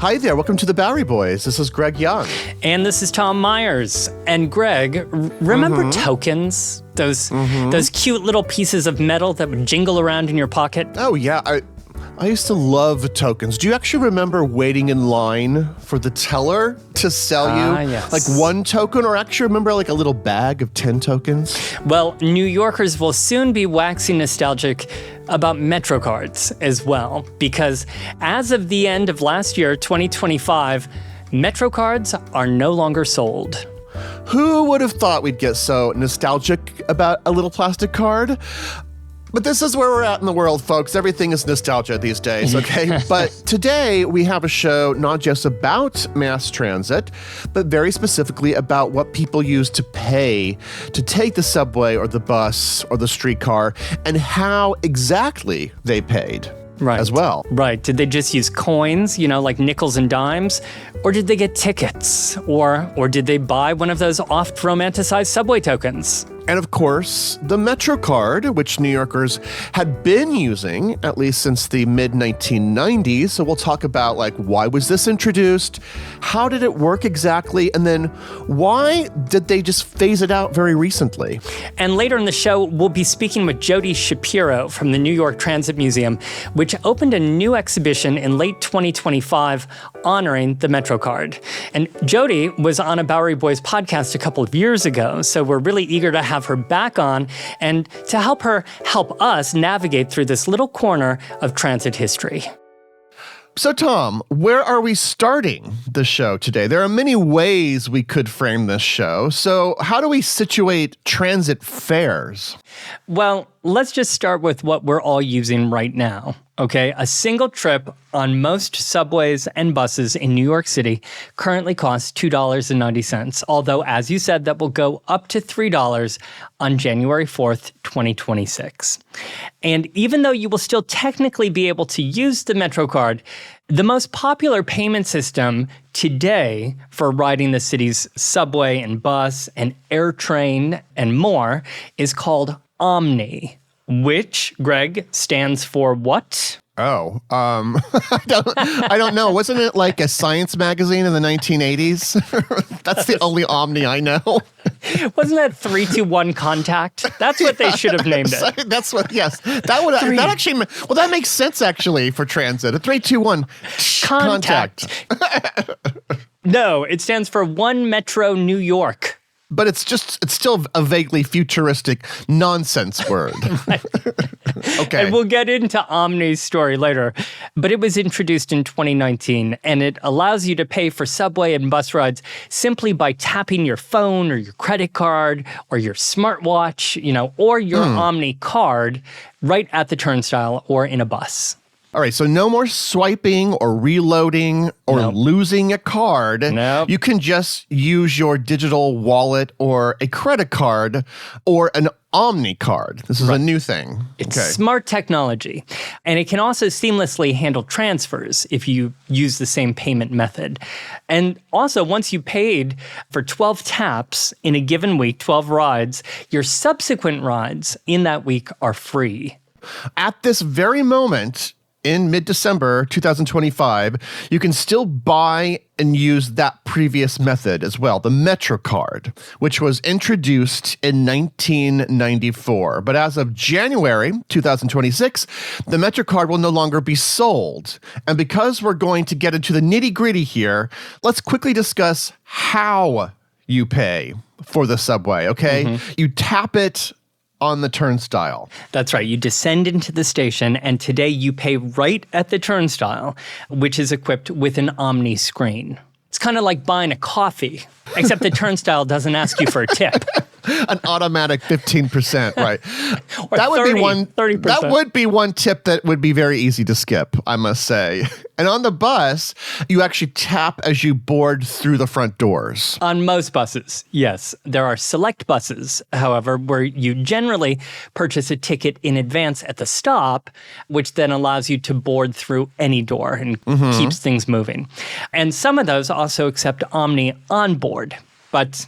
Hi there, welcome to the Bowery Boys. This is Greg Young. And this is Tom Myers. And Greg, remember tokens? Those cute little pieces of metal that would jingle around in your pocket? Oh yeah, I used to love tokens. Do you actually remember waiting in line for the teller to sell you like one token, or actually remember like a little bag of 10 tokens? Well, New Yorkers will soon be waxing nostalgic about MetroCards as well, because as of the end of last year, 2025, MetroCards are no longer sold. Who would have thought we'd get so nostalgic about a little plastic card? But this is where we're at in the world, folks. Everything is nostalgia these days, okay? But today we have a show not just about mass transit, but very specifically about what people use to pay to take the subway or the bus or the streetcar, and how exactly they paid. Right. As well. Right. Did they just use coins, like nickels and dimes? Or did they get tickets? Or did they buy one of those oft-romanticized subway tokens? And of course, the MetroCard, which New Yorkers had been using at least since the mid-1990s. So we'll talk about why was this introduced? How did it work exactly? And then why did they just phase it out very recently? And later in the show, we'll be speaking with Jody Shapiro from the New York Transit Museum, which opened a new exhibition in late 2025 honoring the MetroCard. And Jody was on a Bowery Boys podcast a couple of years ago, so we're really eager to have her back on and to help us navigate through this little corner of transit history. So Tom, where are we starting the show today? There are many ways we could frame this show. So how do we situate transit fares? Well, let's just start with what we're all using right now. Okay, a single trip on most subways and buses in New York City currently costs $2.90, although, as you said, that will go up to $3 on January 4th, 2026. And even though you will still technically be able to use the MetroCard, the most popular payment system today for riding the city's subway and bus and air train and more is called OMNY. Which, Greg, stands for what? Oh, I don't know. Wasn't it like a science magazine in the 1980s? That's the only Omni I know. Wasn't that 321 Contact? That's what they should have named it. That's what, yes. That makes sense actually for transit. A 321 Contact. No, it stands for One Metro New York. But it's still a vaguely futuristic nonsense word. Okay. And we'll get into OMNY's story later. But it was introduced in 2019, and it allows you to pay for subway and bus rides simply by tapping your phone or your credit card or your smartwatch, or your OMNY card right at the turnstile or in a bus. All right, so no more swiping or reloading or losing a card. Nope. You can just use your digital wallet or a credit card or an OMNY card. This is a new thing. It's smart technology. And it can also seamlessly handle transfers if you use the same payment method. And also, once you paid for 12 taps in a given week, 12 rides, your subsequent rides in that week are free. At this very moment, in mid-December 2025, you can still buy and use that previous method as well, the MetroCard, which was introduced in 1994. But as of January 2026, the MetroCard will no longer be sold. And because we're going to get into the nitty-gritty here, let's quickly discuss how you pay for the subway, okay? You tap it on the turnstile. That's right. You descend into the station, and today you pay right at the turnstile, which is equipped with an OMNY screen. It's kind of like buying a coffee, except the turnstile doesn't ask you for a tip. An automatic 15%, right? Or that would 30, be one 30%. That would be one tip that would be very easy to skip, I must say. And on the bus, you actually tap as you board through the front doors. On most buses, yes. There are select buses, however, where you generally purchase a ticket in advance at the stop, which then allows you to board through any door and keeps things moving. And some of those also accept OMNY on board. But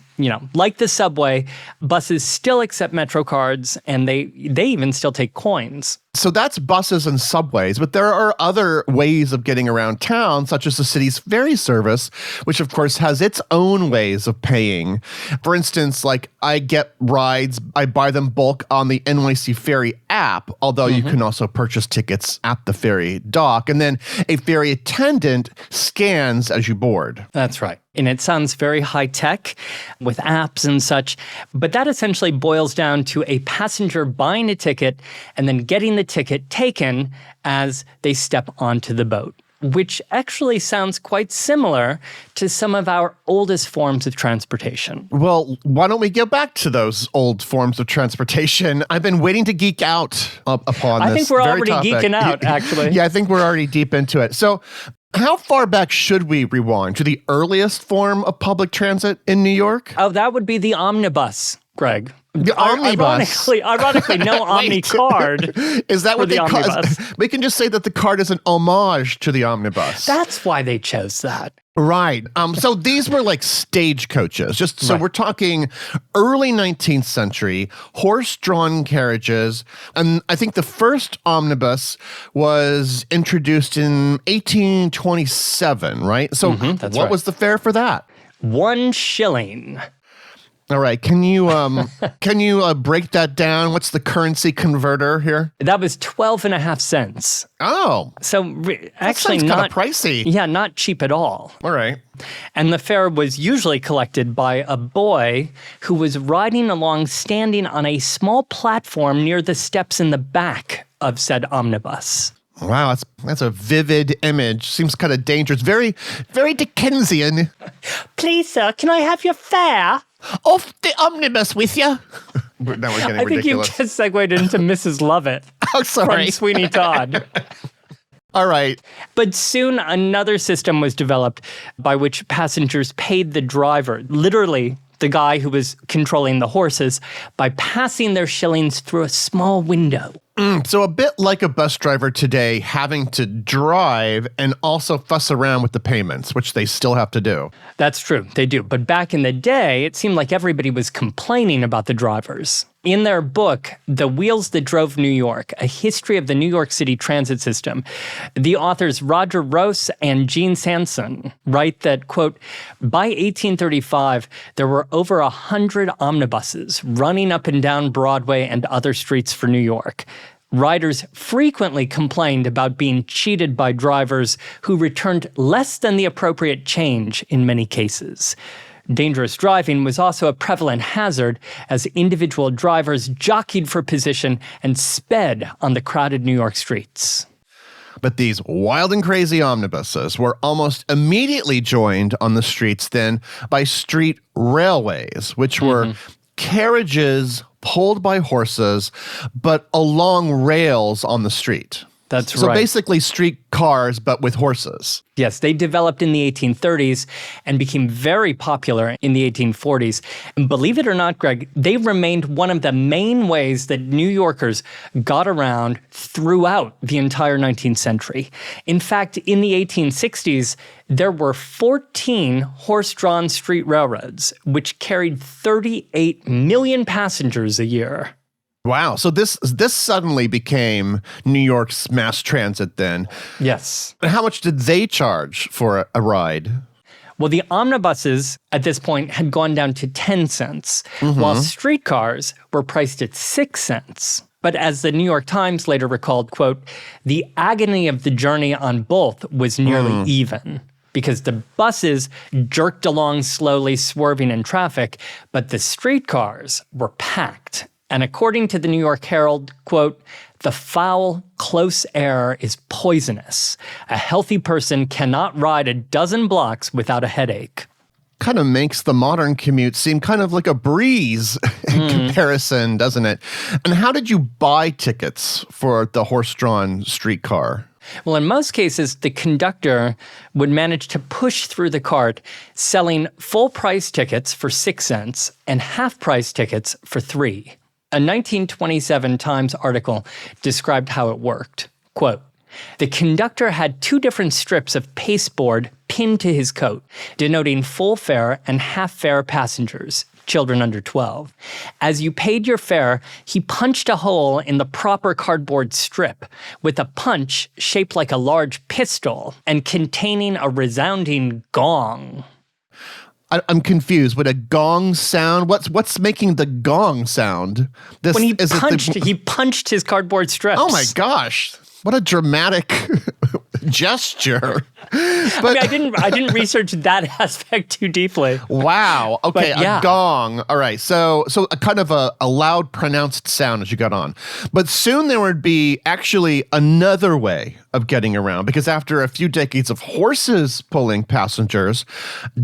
Like the subway, buses still accept MetroCards, and they even still take coins. So that's buses and subways, but there are other ways of getting around town, such as the city's ferry service, which of course has its own ways of paying. For instance, like I get rides, I buy them bulk on the NYC Ferry app, although you can also purchase tickets at the ferry dock, and then a ferry attendant scans as you board. That's right. And it sounds very high tech with apps and such, but that essentially boils down to a passenger buying a ticket and then getting the ticket taken as they step onto the boat, which actually sounds quite similar to some of our oldest forms of transportation. Well, why don't we get back to those old forms of transportation? I've been waiting to geek out upon this. I think we're very already topic. geeking out, actually. Yeah, I think we're already deep into it. So how far back should we rewind to the earliest form of public transit in New York? Oh, that would be the omnibus, Greg. The omnibus. Ironically, no Omni card. Is that what the they call omnibus. it? We can just say that the card is an homage to the omnibus. That's why they chose that. Right. So these were like stagecoaches. Right. We're talking early 19th century, horse-drawn carriages. And I think the first omnibus was introduced in 1827, right? So what was the fare for that? 1 shilling. All right. Can you break that down? What's the currency converter here? That was 12.5 cents. Oh. So actually That sounds not kind of pricey. Yeah, not cheap at all. All right. And the fare was usually collected by a boy who was riding along standing on a small platform near the steps in the back of said omnibus. Wow, that's a vivid image. Seems kind of dangerous. Very, very Dickensian. Please, sir, can I have your fare? Off the omnibus with you. Now we're getting I think you ridiculous. just segued into Mrs. Lovett Oh, sorry. from Sweeney Todd. All right. But soon another system was developed by which passengers paid the driver, literally the guy who was controlling the horses, by passing their shillings through a small window. So a bit like a bus driver today having to drive and also fuss around with the payments, which they still have to do. That's true, they do. But back in the day, it seemed like everybody was complaining about the drivers. In their book, The Wheels That Drove New York, A History of the New York City Transit System, the authors Roger Rose and Gene Sanson write that, quote, by 1835, there were over 100 omnibuses running up and down Broadway and other streets for New York. Riders frequently complained about being cheated by drivers who returned less than the appropriate change in many cases. Dangerous driving was also a prevalent hazard as individual drivers jockeyed for position and sped on the crowded New York streets. But these wild and crazy omnibuses were almost immediately joined on the streets then by street railways, which were carriages pulled by horses, but along rails on the street. That's so right. So basically street cars, but with horses. Yes, they developed in the 1830s and became very popular in the 1840s. And believe it or not, Greg, they remained one of the main ways that New Yorkers got around throughout the entire 19th century. In fact, in the 1860s, there were 14 horse-drawn street railroads, which carried 38 million passengers a year. Wow. So this suddenly became New York's mass transit then. Yes. And how much did they charge for a ride? Well, the omnibuses at this point had gone down to 10 cents, while streetcars were priced at 6 cents. But as the New York Times later recalled, quote, the agony of the journey on both was nearly even, because the buses jerked along slowly, swerving in traffic, but the streetcars were packed. And according to the New York Herald, quote, the foul, close air is poisonous. A healthy person cannot ride a dozen blocks without a headache. Kind of makes the modern commute seem kind of like a breeze in comparison, doesn't it? And how did you buy tickets for the horse-drawn streetcar? Well, in most cases, the conductor would manage to push through the cart, selling full-price tickets for 6 cents and half-price tickets for 3. A 1927 Times article described how it worked. Quote, The conductor had 2 different strips of pasteboard pinned to his coat, denoting full fare and half fare passengers, children under 12. As you paid your fare, he punched a hole in the proper cardboard strip with a punch shaped like a large pistol and containing a resounding gong. I'm confused. Would a gong sound? What's making the gong sound? When he punched his cardboard strips. Oh my gosh. What a dramatic gesture. But I didn't research that aspect too deeply. Wow. Okay, But yeah. A gong. All right. So a kind of a loud, pronounced sound as you got on. But soon there would be actually another way of getting around, because after a few decades of horses pulling passengers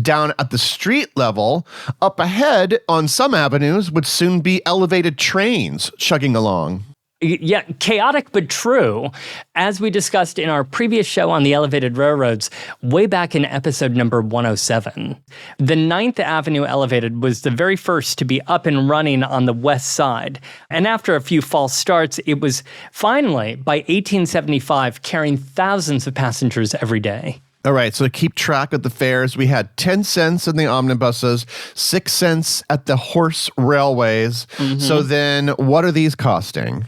down at the street level, up ahead on some avenues would soon be elevated trains chugging along. Yeah, chaotic but true. As we discussed in our previous show on the elevated railroads, way back in episode number 107, the 9th Avenue Elevated was the very first to be up and running on the west side. And after a few false starts, it was finally, by 1875, carrying thousands of passengers every day. All right, so to keep track of the fares, we had 10 cents in the omnibuses, 6 cents at the horse railways. Mm-hmm. So then what are these costing?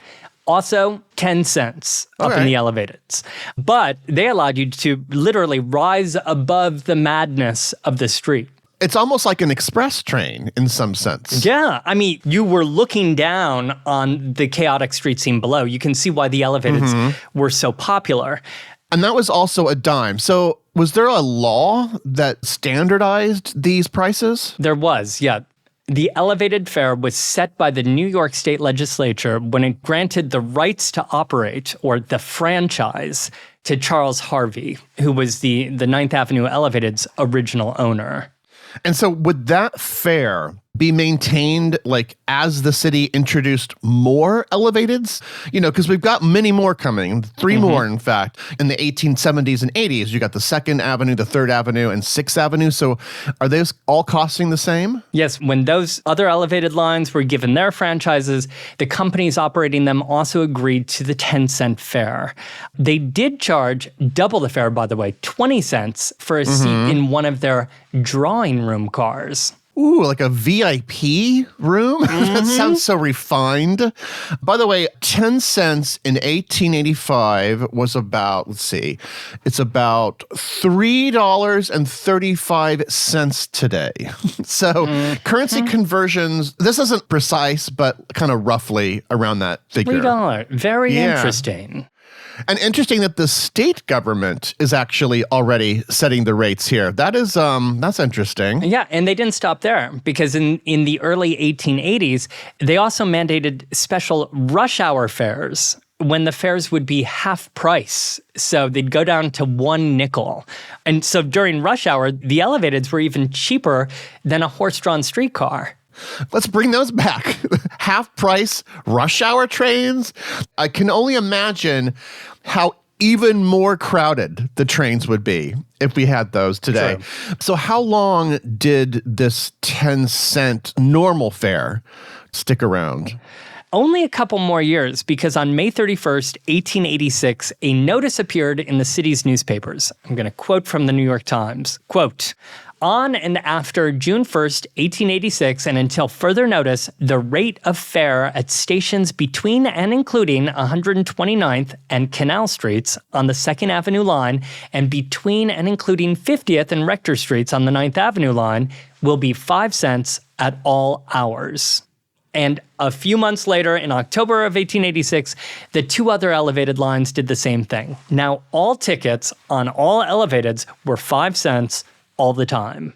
Also, 10 cents up in the elevateds. But they allowed you to literally rise above the madness of the street. It's almost like an express train in some sense. Yeah. I mean, you were looking down on the chaotic street scene below. You can see why the elevateds were so popular. And that was also a dime. So was there a law that standardized these prices? There was, yeah. The elevated fare was set by the New York State Legislature when it granted the rights to operate, or the franchise, to Charles Harvey, who was the 9th Avenue Elevated's original owner. And so would that fare be maintained like as the city introduced more elevateds? You know, because we've got many more coming, 3 more, in fact. In the 1870s and 80s, you got the 2nd Avenue, the 3rd Avenue, and 6th Avenue. So are those all costing the same? Yes, when those other elevated lines were given their franchises, the companies operating them also agreed to the 10-cent fare. They did charge double the fare, by the way, 20 cents for a seat in one of their drawing room cars. Ooh, like a VIP room? That sounds so refined. By the way, 10 cents in 1885 was about, it's about $3.35 today. So currency conversions, this isn't precise, but kind of roughly around that figure. $3. Very interesting. And interesting that the state government is actually already setting the rates here. That is, that's interesting. Yeah, and they didn't stop there, because in the early 1880s, they also mandated special rush hour fares when the fares would be half price. So they'd go down to 1 nickel. And so during rush hour, the elevateds were even cheaper than a horse-drawn streetcar. Let's bring those back. Half price rush hour trains. I can only imagine how even more crowded the trains would be if we had those today. True. So how long did this 10-cent normal fare stick around? Only a couple more years, because on May 31st, 1886, a notice appeared in the city's newspapers. I'm going to quote from the New York Times. Quote, "On and after June 1st, 1886, and until further notice, the rate of fare at stations between and including 129th and Canal Streets on the 2nd Avenue line and between and including 50th and Rector Streets on the 9th Avenue line will be 5 cents at all hours." And a few months later, in October of 1886, the 2 other elevated lines did the same thing. Now, all tickets on all elevateds were 5 cents all the time.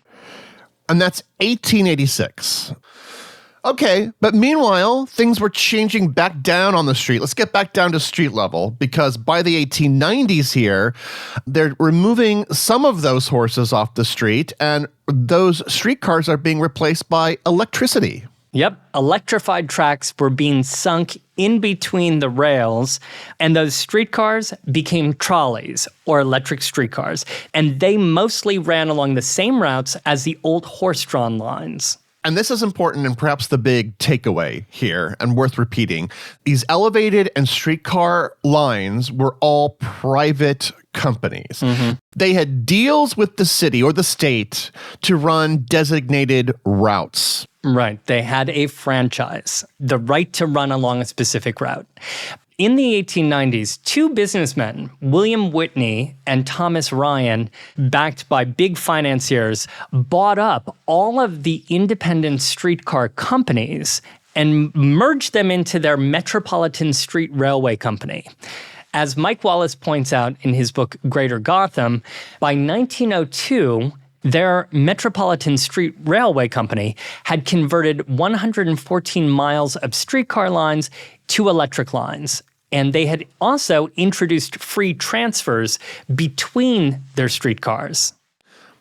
And that's 1886. Okay, but meanwhile, things were changing back down on the street. Let's get back down to street level, because by the 1890s here, they're removing some of those horses off the street, and those streetcars are being replaced by electricity. Yep, electrified tracks were being sunk in between the rails, and those streetcars became trolleys, or electric streetcars, and they mostly ran along the same routes as the old horse-drawn lines. And this is important and perhaps the big takeaway here and worth repeating. These elevated and streetcar lines were all private companies. They had deals with the city or the state to run designated routes. Right. They had a franchise, the right to run along a specific route. In the 1890s, two businessmen, William Whitney and Thomas Ryan, backed by big financiers, bought up all of the independent streetcar companies and merged them into their Metropolitan Street Railway Company. As Mike Wallace points out in his book Greater Gotham, by 1902, their Metropolitan Street Railway Company had converted 114 miles of streetcar lines to electric lines. And they had also introduced free transfers between their streetcars.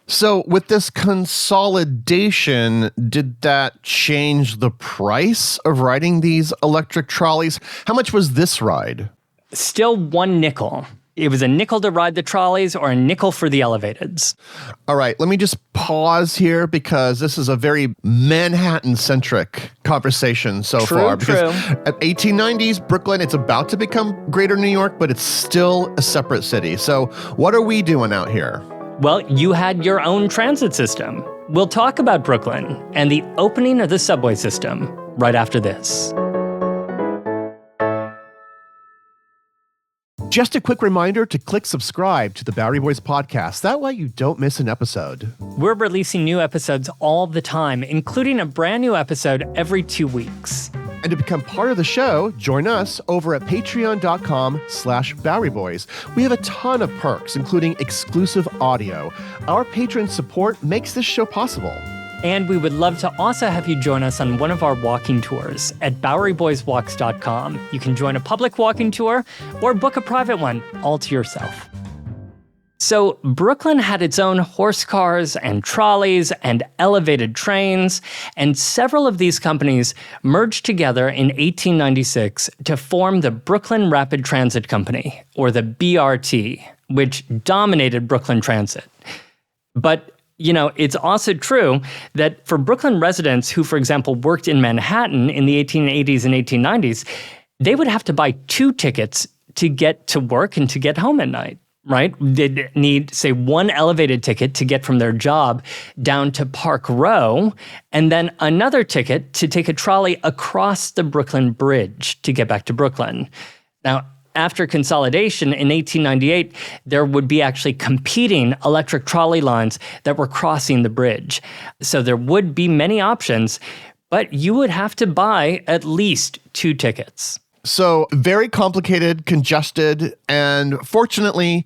So with this consolidation, did that change the price of riding these electric trolleys? How much was this ride? Still 1 nickel. It was a nickel to ride the trolleys or a nickel for the elevateds. All right, let me just pause here because this is a very Manhattan-centric conversation so far. Because at 1890s, Brooklyn, it's about to become Greater New York, but it's still a separate city. So what are we doing out here? Well, you had your own transit system. We'll talk about Brooklyn and the opening of the subway system right after this. Just a quick reminder to click subscribe to the Bowery Boys podcast. That way you don't miss an episode. We're releasing new episodes all the time, including a brand new episode every 2 weeks. And to become part of the show, join us over at patreon.com/Bowery Boys. We have a ton of perks, including exclusive audio. Our patron support makes this show possible. And we would love to also have you join us on one of our walking tours at BoweryBoysWalks.com. You can join a public walking tour or book a private one all to yourself. So Brooklyn had its own horse cars and trolleys and elevated trains, and several of these companies merged together in 1896 to form the Brooklyn Rapid Transit Company, or the BRT, which dominated Brooklyn Transit. But you know, it's also true that for Brooklyn residents who, for example, worked in Manhattan in the 1880s and 1890s, they would have to buy 2 tickets to get to work and to get home at night, right? They'd need, say, 1 elevated ticket to get from their job down to Park Row, and then another ticket to take a trolley across the Brooklyn Bridge to get back to Brooklyn. Now, after consolidation in 1898, there would be actually competing electric trolley lines that were crossing the bridge. So there would be many options, but you would have to buy at least 2 tickets. So very complicated, congested, and fortunately,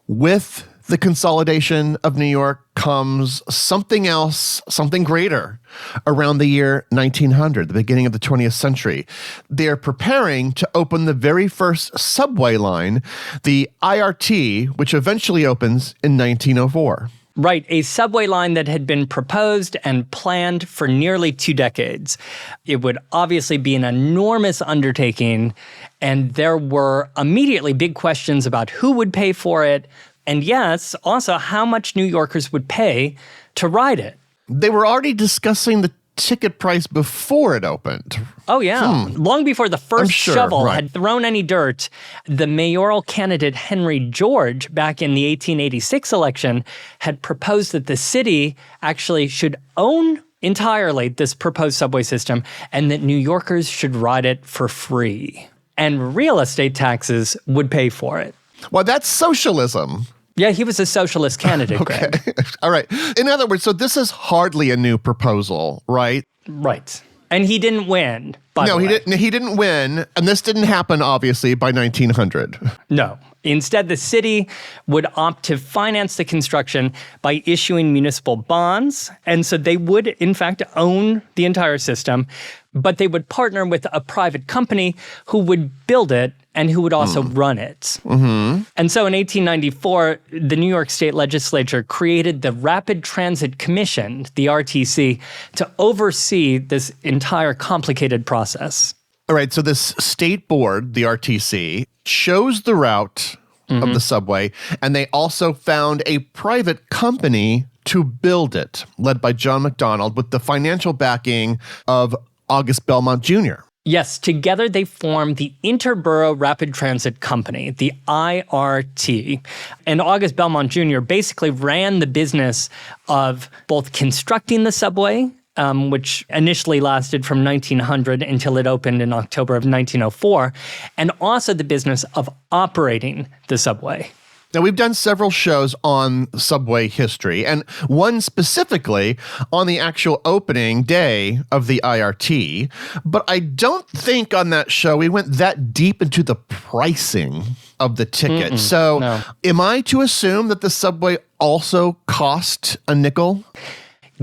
with the consolidation of New York comes something else, something greater. Around the year 1900, the beginning of the 20th century, they're preparing to open the very first subway line, the IRT, which eventually opens in 1904. Right, a subway line that had been proposed and planned for nearly 2 decades. It would obviously be an enormous undertaking, and there were immediately big questions about who would pay for it, and yes, also how much New Yorkers would pay to ride it. They were already discussing the ticket price before it opened. Oh, yeah. Long before the first shovel had thrown any dirt, the mayoral candidate Henry George, back in the 1886 election, had proposed that the city actually should own entirely this proposed subway system and that New Yorkers should ride it for free. And real estate taxes would pay for it. Well, that's socialism. Yeah, he was a socialist candidate, Okay. Greg. All right. In other words, so this is hardly a new proposal, right? Right. And he didn't win, by the way. No, he didn't win, and this didn't happen, obviously, by 1900. No. Instead, the city would opt to finance the construction by issuing municipal bonds, and so they would, in fact, own the entire system, but they would partner with a private company who would build it and who would also run it. Mm-hmm. And so in 1894, the New York State Legislature created the Rapid Transit Commission, the RTC, to oversee this entire complicated process. All right, so this state board, the RTC, chose the route of the subway, and they also found a private company to build it, led by John McDonald, with the financial backing of August Belmont Jr. Yes, together they formed the Interborough Rapid Transit Company, the IRT. And August Belmont Jr. basically ran the business of both constructing the subway, which initially lasted from 1900 until it opened in October of 1904, and also the business of operating the subway. Now, we've done several shows on subway history, and one specifically on the actual opening day of the IRT, but I don't think on that show we went that deep into the pricing of the ticket. So am I to assume that the subway also cost a nickel?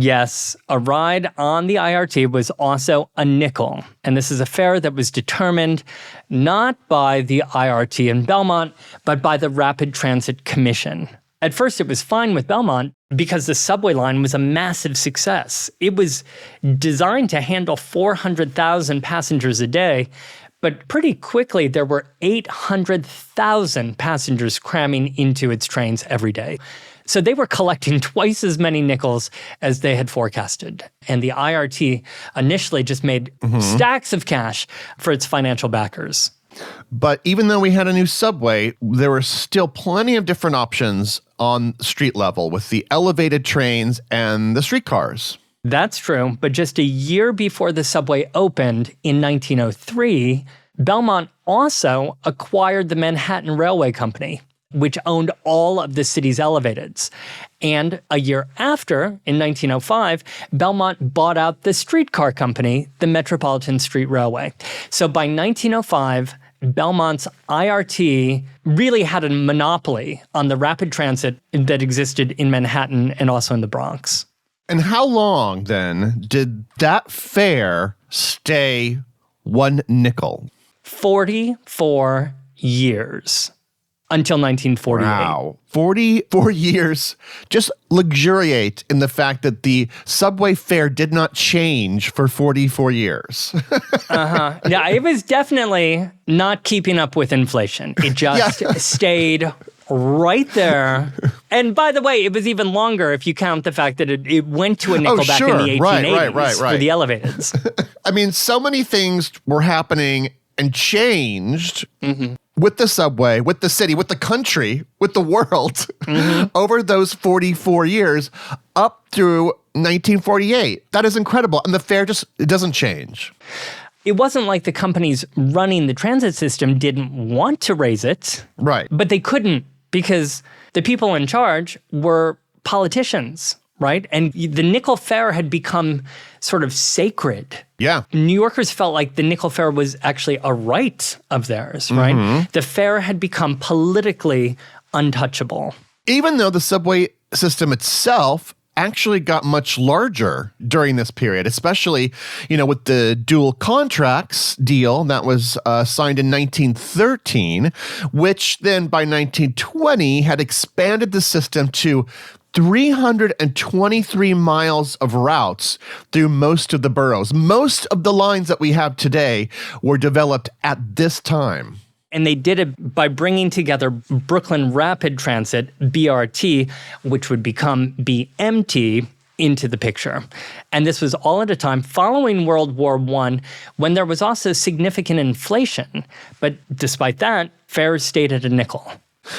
Yes, a ride on the IRT was also a nickel. And this is a fare that was determined not by the IRT in Belmont, but by the Rapid Transit Commission. At first, it was fine with Belmont because the subway line was a massive success. It was designed to handle 400,000 passengers a day, but pretty quickly there were 800,000 passengers cramming into its trains every day. So they were collecting twice as many nickels as they had forecasted. And the IRT initially just made stacks of cash for its financial backers. But even though we had a new subway, there were still plenty of different options on street level with the elevated trains and the streetcars. That's true. But just a year before the subway opened in 1903, Belmont also acquired the Manhattan Railway Company, which owned all of the city's elevateds. And a year after, in 1905, Belmont bought out the streetcar company, the Metropolitan Street Railway. So by 1905, Belmont's IRT really had a monopoly on the rapid transit that existed in Manhattan and also in the Bronx. And how long, then, did that fare stay 1 nickel? 44 years. Until 1948. Wow. 44 years. Just luxuriate in the fact that the subway fare did not change for 44 years. Yeah, it was definitely not keeping up with inflation. It just stayed right there. And by the way, it was even longer if you count the fact that it went to a nickel back in the 1880s for the elevateds. I mean, so many things were happening and changed with the subway, with the city, with the country, with the world over those 44 years up through 1948. That is incredible. And the fare it doesn't change. It wasn't like the companies running the transit system didn't want to raise it. Right. But they couldn't because the people in charge were politicians, right? And the nickel fare had become sort of sacred. Yeah. New Yorkers felt like the nickel fare was actually a right of theirs, right? The fare had become politically untouchable. Even though the subway system itself actually got much larger during this period, especially, with the dual contracts deal that was signed in 1913, which then by 1920 had expanded the system to 323 miles of routes through most of the boroughs. Most of the lines that we have today were developed at this time. And they did it by bringing together Brooklyn Rapid Transit, BRT, which would become BMT, into the picture. And this was all at a time following World War I, when there was also significant inflation. But despite that, fares stayed at a nickel.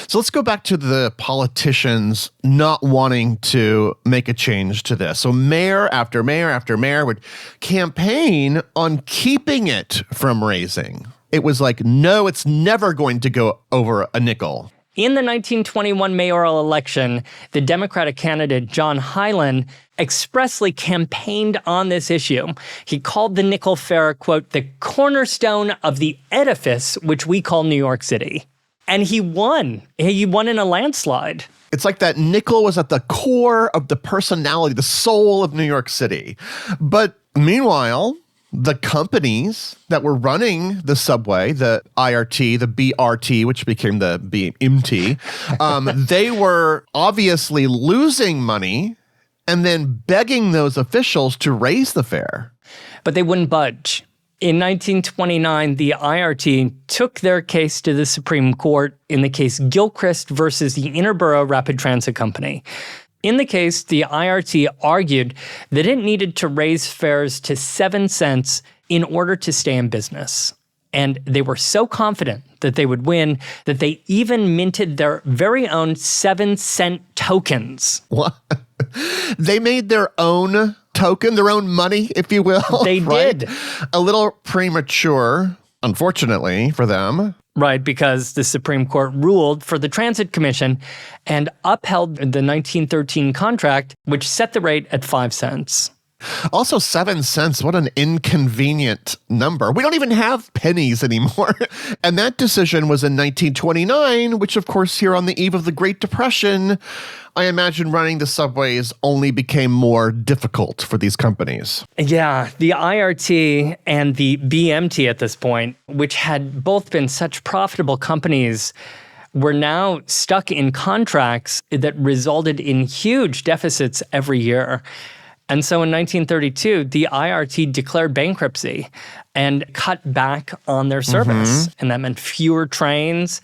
So let's go back to the politicians not wanting to make a change to this. So mayor after mayor after mayor would campaign on keeping it from raising. It was like, no, it's never going to go over a nickel. In the 1921 mayoral election, the Democratic candidate John Hylan expressly campaigned on this issue. He called the nickel fare, quote, the cornerstone of the edifice which we call New York City. And he won. He won in a landslide. It's like that nickel was at the core of the personality, the soul of New York City. But meanwhile, the companies that were running the subway, the IRT, the BRT, which became the BMT, they were obviously losing money and then begging those officials to raise the fare. But they wouldn't budge. In 1929, the IRT took their case to the Supreme Court in the case Gilchrist versus the Interborough Rapid Transit Company. In the case, the IRT argued that it needed to raise fares to 7 cents in order to stay in business. And they were so confident that they would win that they even minted their very own 7-cent tokens. What? They made their own token, their own money, if you will. They did. A little premature, unfortunately, for them. Right, because the Supreme Court ruled for the Transit Commission and upheld the 1913 contract, which set the rate at 5 cents. Also, 7 cents, what an inconvenient number. We don't even have pennies anymore. And that decision was in 1929, which, of course, here on the eve of the Great Depression, I imagine running the subways only became more difficult for these companies. Yeah, the IRT and the BMT at this point, which had both been such profitable companies, were now stuck in contracts that resulted in huge deficits every year. And so in 1932, the IRT declared bankruptcy and cut back on their service. And that meant fewer trains.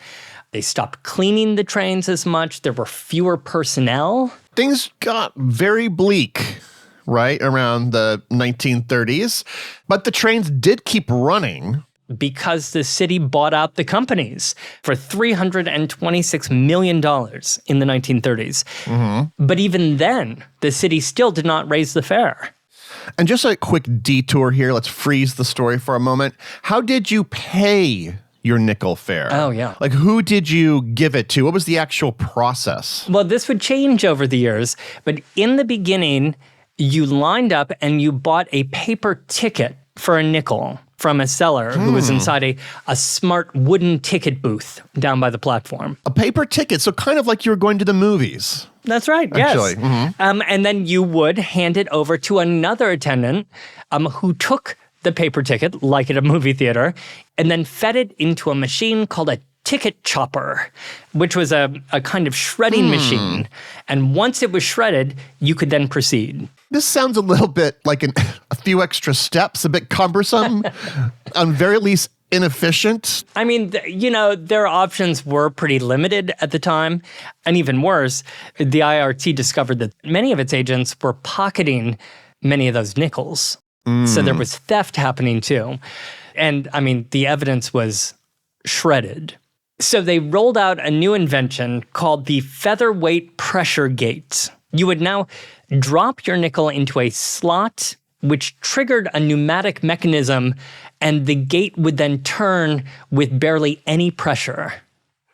They stopped cleaning the trains as much. There were fewer personnel. Things got very bleak, right, around the 1930s. But the trains did keep running. Because the city bought out the companies for $326 million in the 1930s. But even then, the city still did not raise the fare. And just a quick detour here. Let's freeze the story for a moment. How did you pay your nickel fare? Oh, yeah. Like, who did you give it to? What was the actual process? Well, this would change over the years. But in the beginning, you lined up and you bought a paper ticket for a nickel from a seller who was inside a smart wooden ticket booth down by the platform. A paper ticket, so kind of like you were going to the movies. That's right, Actually, yes. And then you would hand it over to another attendant who took the paper ticket, like at a movie theater, and then fed it into a machine called a ticket chopper, which was a kind of shredding machine. And once it was shredded, you could then proceed. This sounds a little bit like a few extra steps, a bit cumbersome, on very least inefficient. I mean, their options were pretty limited at the time. And even worse, the IRT discovered that many of its agents were pocketing many of those nickels. So there was theft happening too. And I mean, the evidence was shredded. So they rolled out a new invention called the featherweight pressure gate. You would now drop your nickel into a slot, which triggered a pneumatic mechanism, and the gate would then turn with barely any pressure.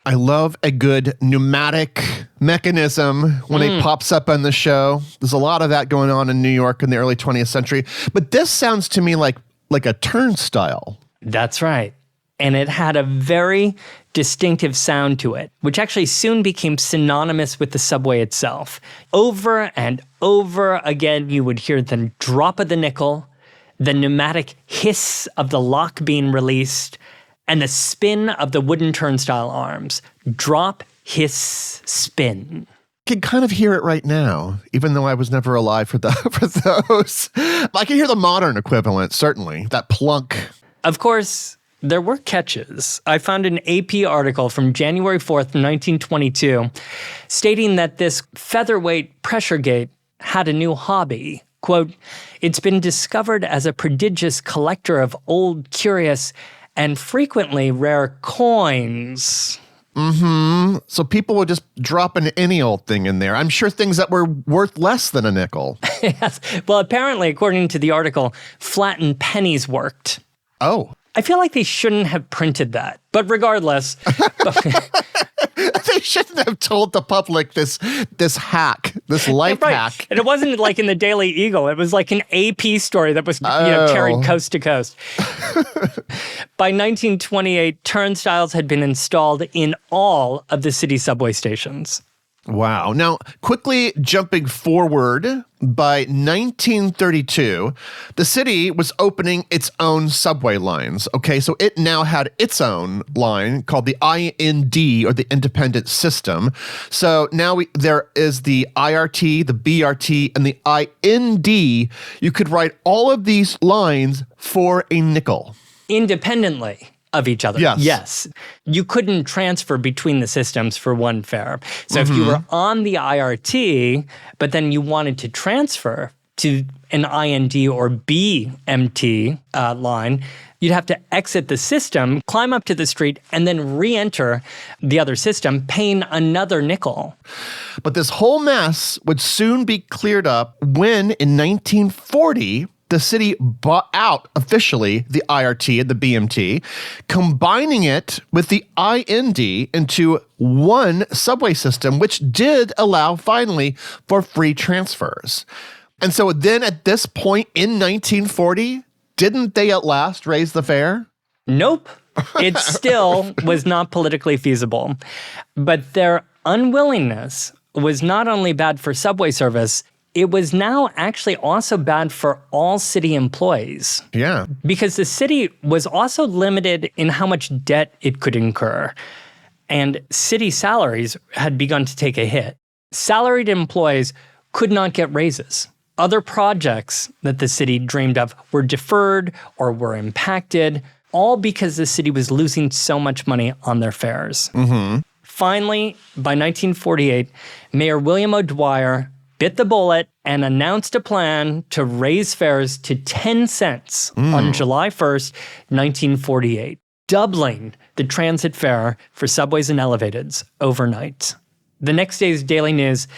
I love a good pneumatic mechanism when it pops up on the show. There's a lot of that going on in New York in the early 20th century. But this sounds to me like a turnstile. That's right. And it had a very distinctive sound to it, which actually soon became synonymous with the subway itself. Over and over again, you would hear the drop of the nickel, the pneumatic hiss of the lock being released, and the spin of the wooden turnstile arms. Drop, hiss, spin. I can kind of hear it right now, even though I was never alive for those. I can hear the modern equivalent, certainly, that plunk. Of course, there were catches. I found an AP article from January 4th, 1922, stating that this featherweight pressure gate had a new hobby. Quote, "It's been discovered as a prodigious collector of old, curious, and frequently rare coins." So people would just drop any old thing in there. I'm sure things that were worth less than a nickel. Yes. Well, apparently, according to the article, flattened pennies worked. Oh. I feel like they shouldn't have printed that. But regardless... They shouldn't have told the public this hack, this life hack. And it wasn't like in the Daily Eagle. It was like an AP story that was carried coast to coast. By 1928, turnstiles had been installed in all of the city subway stations. Wow. Now, quickly jumping forward, by 1932, the city was opening its own subway lines. Okay, so it now had its own line called the IND, or the Independent System. So now there is the IRT, the BRT, and the IND. You could write all of these lines for a nickel. Independently. of each other. Yes. You couldn't transfer between the systems for one fare. So if you were on the IRT, but then you wanted to transfer to an IND or BMT line, you'd have to exit the system, climb up to the street, and then re-enter the other system, paying another nickel. But this whole mess would soon be cleared up when, in 1940, the city bought out officially the IRT and the BMT, combining it with the IND into one subway system, which did allow finally for free transfers. And so then at this point in 1940, didn't they at last raise the fare? Nope. It still was not politically feasible. But their unwillingness was not only bad for subway service, it was now actually also bad for all city employees. Yeah. Because the city was also limited in how much debt it could incur. And city salaries had begun to take a hit. Salaried employees could not get raises. Other projects that the city dreamed of were deferred or were impacted, all because the city was losing so much money on their fares. Finally, by 1948, Mayor William O'Dwyer bit the bullet and announced a plan to raise fares to 10 cents on July 1st, 1948, doubling the transit fare for subways and elevateds overnight. The next day's Daily News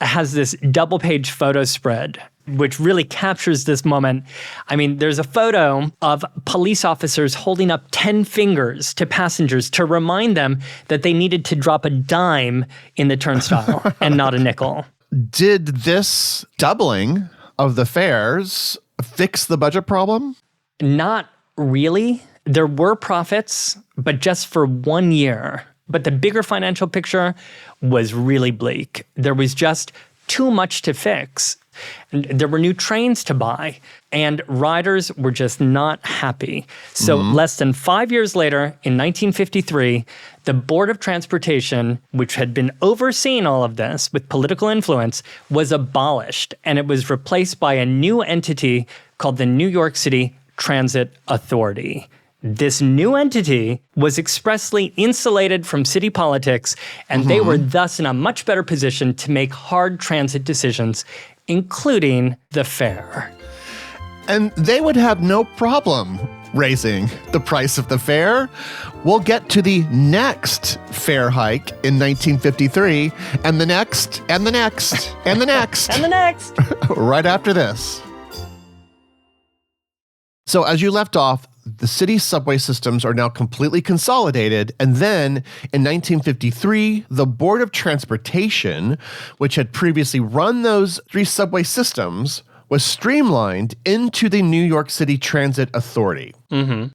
has this double-page photo spread, which really captures this moment. I mean, there's a photo of police officers holding up 10 fingers to passengers to remind them that they needed to drop a dime in the turnstile and not a nickel. Did this doubling of the fares fix the budget problem? Not really. There were profits, but just for 1 year. But the bigger financial picture was really bleak. There was just too much to fix. And there were new trains to buy, and riders were just not happy. So less than 5 years later, in 1953, the Board of Transportation, which had been overseeing all of this with political influence, was abolished, and it was replaced by a new entity called the New York City Transit Authority. This new entity was expressly insulated from city politics, and they were thus in a much better position to make hard transit decisions, including the fare. And they would have no problem raising the price of the fare. We'll get to the next fare hike in 1953, and the next, and the next, and the next. And the next. Right after this. So as you left off, the city's subway systems are now completely consolidated. And then in 1953, the Board of Transportation, which had previously run those three subway systems, was streamlined into the New York City Transit Authority. Now,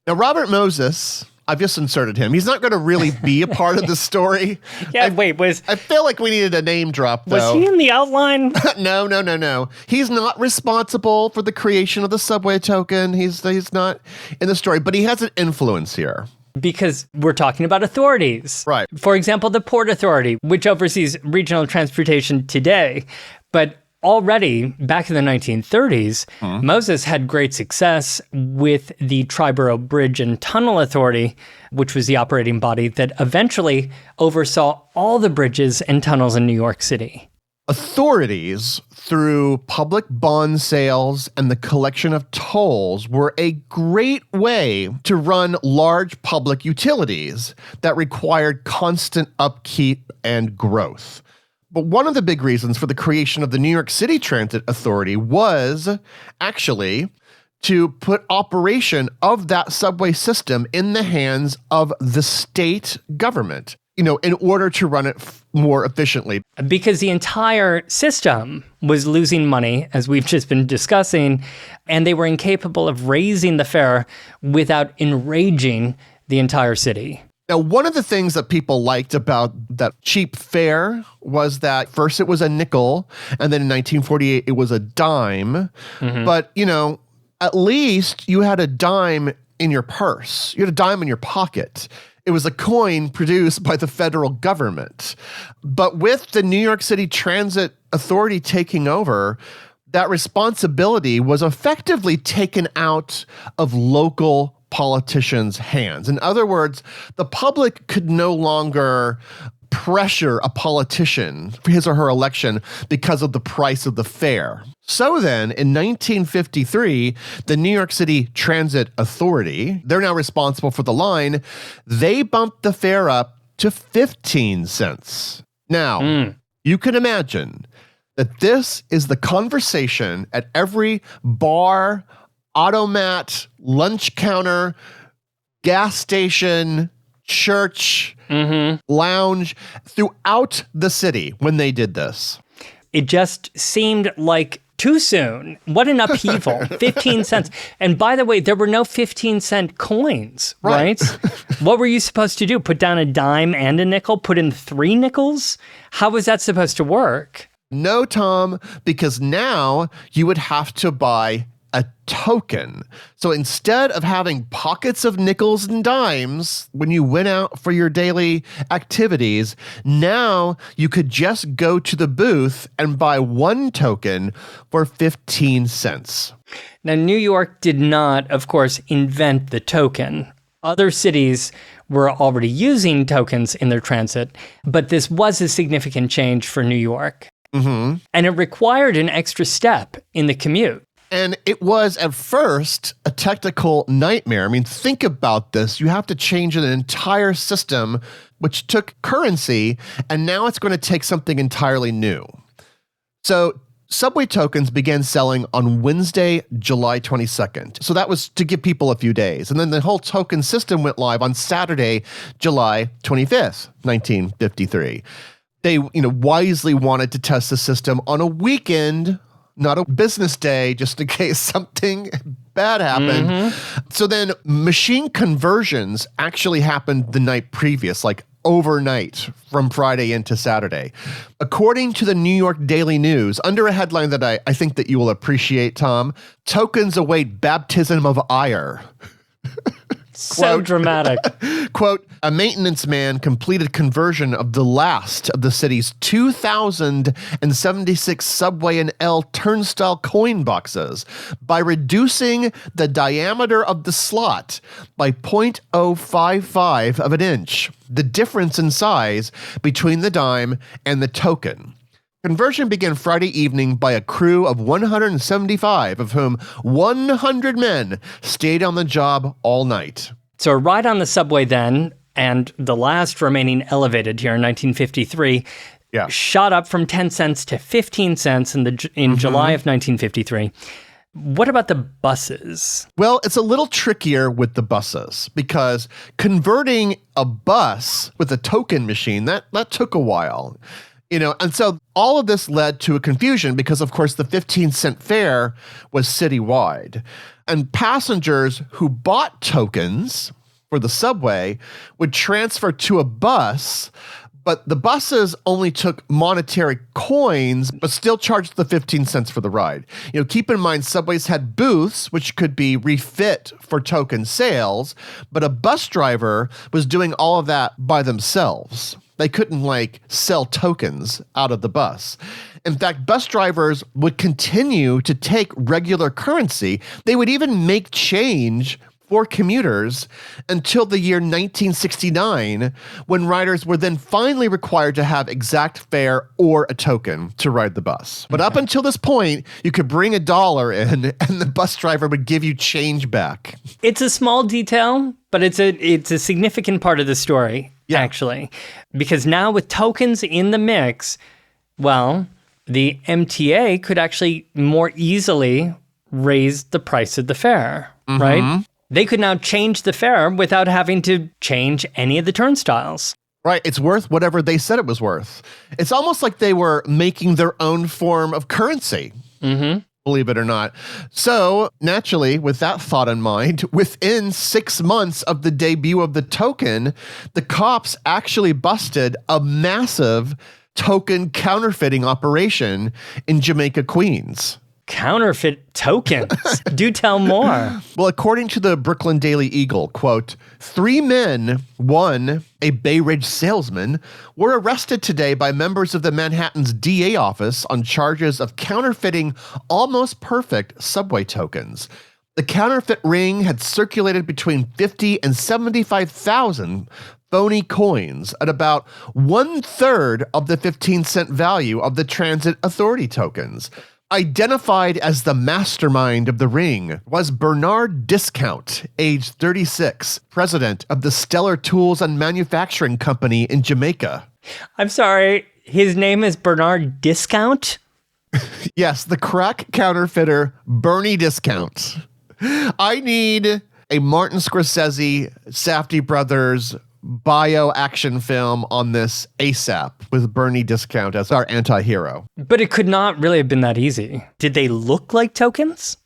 Robert Moses, I've just inserted him. He's not going to really be a part of the story. Yeah, I feel like we needed a name drop, though. Was he in the outline? No. He's not responsible for the creation of the subway token. He's not in the story, but he has an influence here. Because we're talking about authorities. Right. For example, the Port Authority, which oversees regional transportation today. But already, back in the 1930s, Moses had great success with the Triborough Bridge and Tunnel Authority, which was the operating body that eventually oversaw all the bridges and tunnels in New York City. Authorities, through public bond sales and the collection of tolls, were a great way to run large public utilities that required constant upkeep and growth. But one of the big reasons for the creation of the New York City Transit Authority was actually to put operation of that subway system in the hands of the state government, in order to run it more efficiently. Because the entire system was losing money, as we've just been discussing, and they were incapable of raising the fare without enraging the entire city. Now, one of the things that people liked about that cheap fare was that first it was a nickel, and then in 1948 it was a dime. But, at least you had a dime in your purse. You had a dime in your pocket. It was a coin produced by the federal government. But with the New York City Transit Authority taking over, that responsibility was effectively taken out of local politicians' hands. In other words, the public could no longer pressure a politician for his or her election because of the price of the fare. So then, in 1953, the New York City Transit Authority, they're now responsible for the line, they bumped the fare up to 15 cents. Now, you can imagine that this is the conversation at every bar, automat, lunch counter, gas station, church, lounge, throughout the city when they did this. It just seemed like too soon. What an upheaval. 15 cents. And by the way, there were no 15-cent coins, right? What were you supposed to do? Put down a dime and a nickel? Put in 3 nickels? How was that supposed to work? No, Tom, because now you would have to buy a token. So instead of having pockets of nickels and dimes when you went out for your daily activities, now you could just go to the booth and buy 1 token for 15 cents. Now, New York did not, of course, invent the token. Other cities were already using tokens in their transit, but this was a significant change for New York. And it required an extra step in the commute. And it was, at first, a technical nightmare. I mean, think about this. You have to change an entire system, which took currency, and now it's going to take something entirely new. So subway tokens began selling on Wednesday, July 22nd. So that was to give people a few days. And then the whole token system went live on Saturday, July 25th, 1953. They, wisely wanted to test the system on a weekend, not a business day, just in case something bad happened. So then machine conversions actually happened the night previous, like overnight from Friday into Saturday. According to the New York Daily News, under a headline that I think that you will appreciate, Tom, tokens await baptism of ire. So dramatic. Quote, a maintenance man completed conversion of the last of the city's 2,076 subway and L turnstile coin boxes by reducing the diameter of the slot by 0.055 of an inch, the difference in size between the dime and the token. Conversion began Friday evening by a crew of 175, of whom 100 men stayed on the job all night. So a ride on the subway then, and the last remaining elevated here in 1953, shot up from 10 cents to 15 cents in July of 1953. What about the buses? Well, it's a little trickier with the buses because converting a bus with a token machine, that took a while. And so all of this led to a confusion because, of course, the 15-cent fare was citywide. And passengers who bought tokens for the subway would transfer to a bus, but the buses only took monetary coins, but still charged the 15 cents for the ride. Keep in mind, subways had booths, which could be refit for token sales, but a bus driver was doing all of that by themselves. They couldn't sell tokens out of the bus. In fact, bus drivers would continue to take regular currency. They would even make change for commuters until the year 1969, when riders were then finally required to have exact fare or a token to ride the bus. But up until this point, you could bring $1 in and the bus driver would give you change back. It's a small detail, but it's a significant part of the story, actually. Because now with tokens in the mix, well, the MTA could actually more easily raise the price of the fare, right? They could now change the fare without having to change any of the turnstiles. Right. It's worth whatever they said it was worth. It's almost like they were making their own form of currency. Believe it or not. So naturally, with that thought in mind, within 6 months of the debut of the token, the cops actually busted a massive token counterfeiting operation in Jamaica, Queens. Counterfeit tokens. Do tell more. Well, according to the Brooklyn Daily Eagle, quote, 3 men, one, a Bay Ridge salesman, were arrested today by members of the Manhattan's DA office on charges of counterfeiting almost perfect subway tokens. The counterfeit ring had circulated between 50 and 75,000 phony coins at about 1/3 of the 15-cent value of the transit authority tokens. Identified as the mastermind of the ring was Bernard Discount, age 36, president of the Stellar Tools and Manufacturing Company in Jamaica. I'm sorry, his name is Bernard Discount? Yes, the crack counterfeiter Bernie Discount. I need a Martin Scorsese, Safdie Brothers bio action film on this ASAP with Bernie Discount as our anti-hero. But it could not really have been that easy. Did they look like tokens?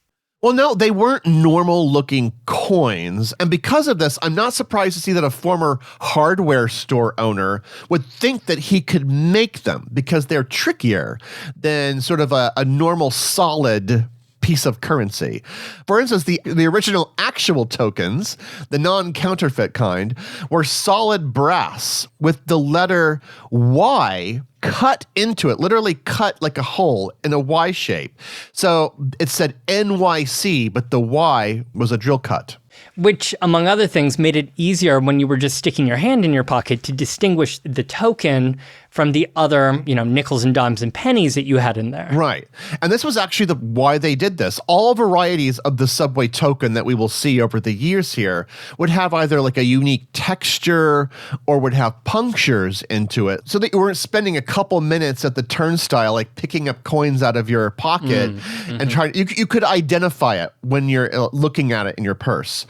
Well, no, they weren't normal-looking coins. And because of this, I'm not surprised to see that a former hardware store owner would think that he could make them because they're trickier than sort of a normal solid piece of currency. For instance, the original actual tokens, the non-counterfeit kind, were solid brass with the letter Y cut into it, literally cut like a hole in a Y shape. So it said NYC, but the Y was a drill cut. Which, among other things, made it easier when you were just sticking your hand in your pocket to distinguish the token from the other, nickels and dimes and pennies that you had in there. Right. And this was actually why they did this. All varieties of the subway token that we will see over the years here would have either like a unique texture or would have punctures into it so that you weren't spending a couple minutes at the turnstile, like picking up coins out of your pocket and trying. You could identify it when you're looking at it in your purse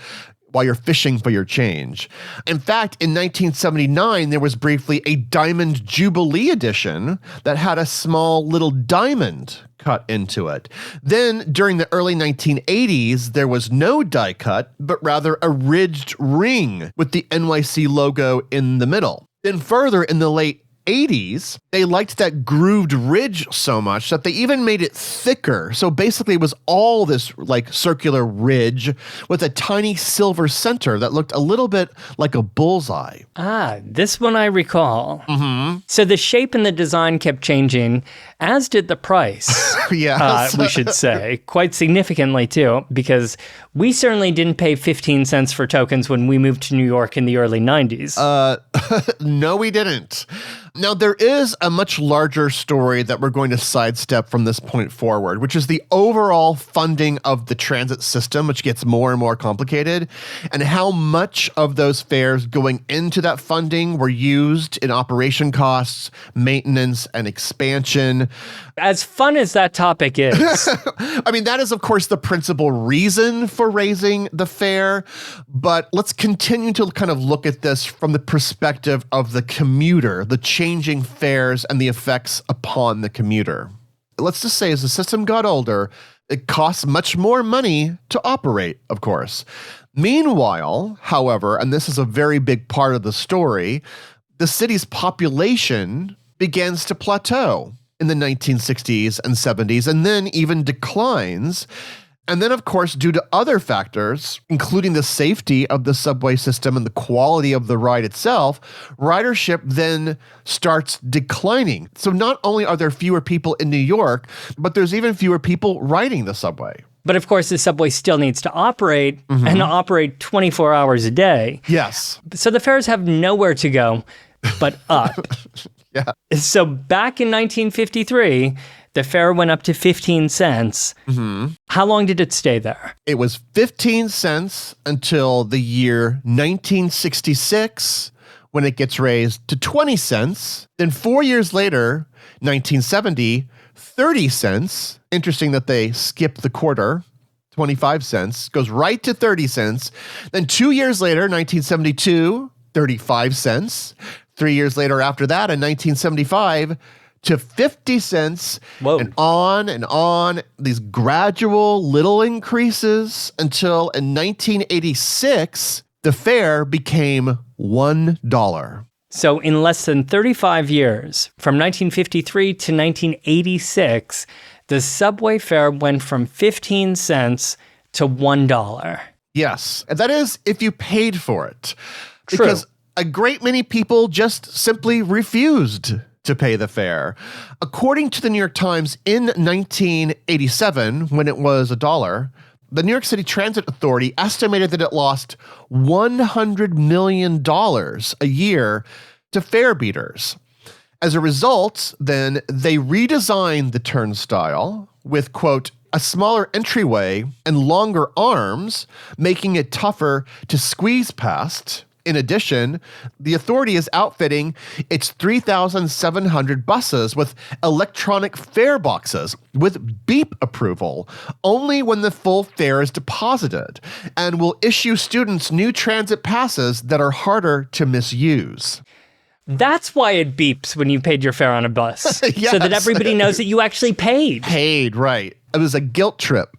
while you're fishing for your change. In fact, in 1979, there was briefly a Diamond Jubilee edition that had a small little diamond cut into it. Then, during the early 1980s, there was no die cut, but rather a ridged ring with the NYC logo in the middle. Then further, in the late 80s, they liked that grooved ridge so much that they even made it thicker. So basically it was all this like circular ridge with a tiny silver center that looked a little bit like a bullseye. Ah, this one I recall. Mm-hmm. So the shape and the design kept changing, as did the price. Yes. We should say, quite significantly too, because we certainly didn't pay 15 cents for tokens when we moved to New York in the early 90s. No, we didn't. Now, there is a much larger story that we're going to sidestep from this point forward, which is the overall funding of the transit system, which gets more and more complicated, and how much of those fares going into that funding were used in operation costs, maintenance, and expansion. As fun as that topic is. I mean, that is, of course, the principal reason for raising the fare, but let's continue to kind of look at this from the perspective of the commuter, the changing fares and the effects upon the commuter. Let's just say as the system got older, it costs much more money to operate, of course. Meanwhile, however, and this is a very big part of the story, the city's population begins to plateau in the 1960s and 70s, and then even declines. And then, of course, due to other factors, including the safety of the subway system and the quality of the ride itself, ridership then starts declining. So not only are there fewer people in New York, but there's even fewer people riding the subway. But of course, the subway still needs to operate and operate 24 hours a day. Yes. So the fares have nowhere to go but up. Yeah. So back in 1953, the fare went up to 15 cents. How long did it stay there? It was 15 cents until the year 1966, when it gets raised to 20 cents. Then 4 years later, 1970, 30 cents. Interesting that they skipped the quarter. 25 cents, goes right to 30 cents. Then 2 years later, 1972, 35 cents. 3 years later after that, in 1975, to 50 cents. Whoa. And on, these gradual little increases until in 1986, the fare became $1. So in less than 35 years, from 1953 to 1986, the subway fare went from 15 cents to $1. Yes, and that is if you paid for it. True. Because a great many people just simply refused to pay the fare. According to the New York Times, in 1987, when it was $1, the New York City Transit Authority estimated that it lost $100 million a year to fare beaters. As a result, then, they redesigned the turnstile with, quote, a smaller entryway and longer arms, making it tougher to squeeze past. In addition, the authority is outfitting its 3,700 buses with electronic fare boxes with beep approval only when the full fare is deposited, and will issue students new transit passes that are harder to misuse. That's why it beeps when you paid your fare on a bus. Yes. So that everybody knows that you actually paid. Paid, right. It was a guilt trip.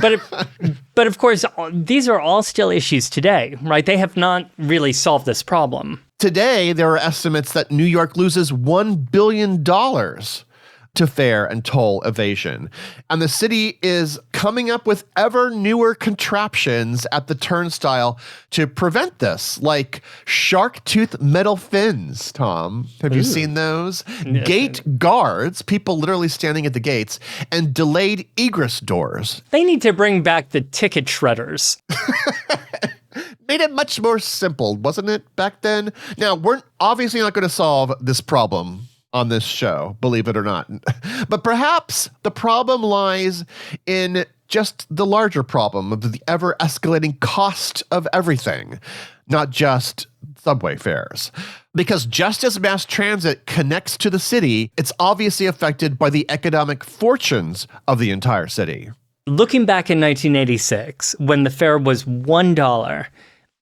But of course, these are all still issues today, right? They have not really solved this problem. Today, there are estimates that New York loses $1 billion to fare and toll evasion. And the city is coming up with ever newer contraptions at the turnstile to prevent this, like shark tooth metal fins, Tom. Have you seen those? Yeah. Gate guards, people literally standing at the gates, and delayed egress doors. They need to bring back the ticket shredders. Made it much more simple, wasn't it, back then? Now, we're obviously not going to solve this problem on this show, believe it or not. But perhaps the problem lies in just the larger problem of the ever-escalating cost of everything, not just subway fares. Because just as mass transit connects to the city, it's obviously affected by the economic fortunes of the entire city. Looking back in 1986, when the fare was $1,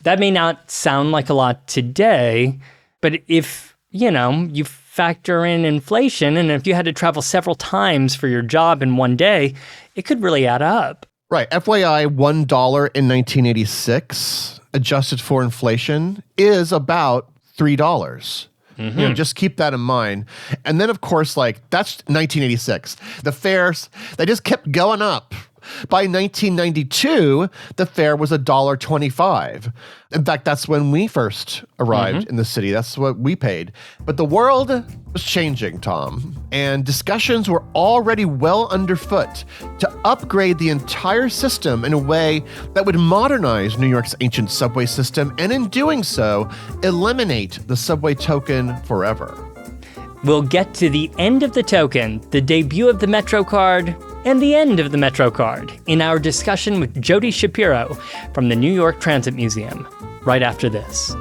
that may not sound like a lot today, but if, you factor in inflation, and if you had to travel several times for your job in one day, it could really add up. Right. FYI, $1 in 1986, adjusted for inflation, is about $3. Mm-hmm. Just keep that in mind. And then, of course, that's 1986. The fares, they just kept going up. By 1992, the fare was $1.25. In fact, that's when we first arrived in the city. That's what we paid. But the world was changing, Tom, and discussions were already well underfoot to upgrade the entire system in a way that would modernize New York's ancient subway system, and in doing so, eliminate the subway token forever. We'll get to the end of the token, the debut of the MetroCard, and the end of the MetroCard in our discussion with Jody Shapiro from the New York Transit Museum, right after this.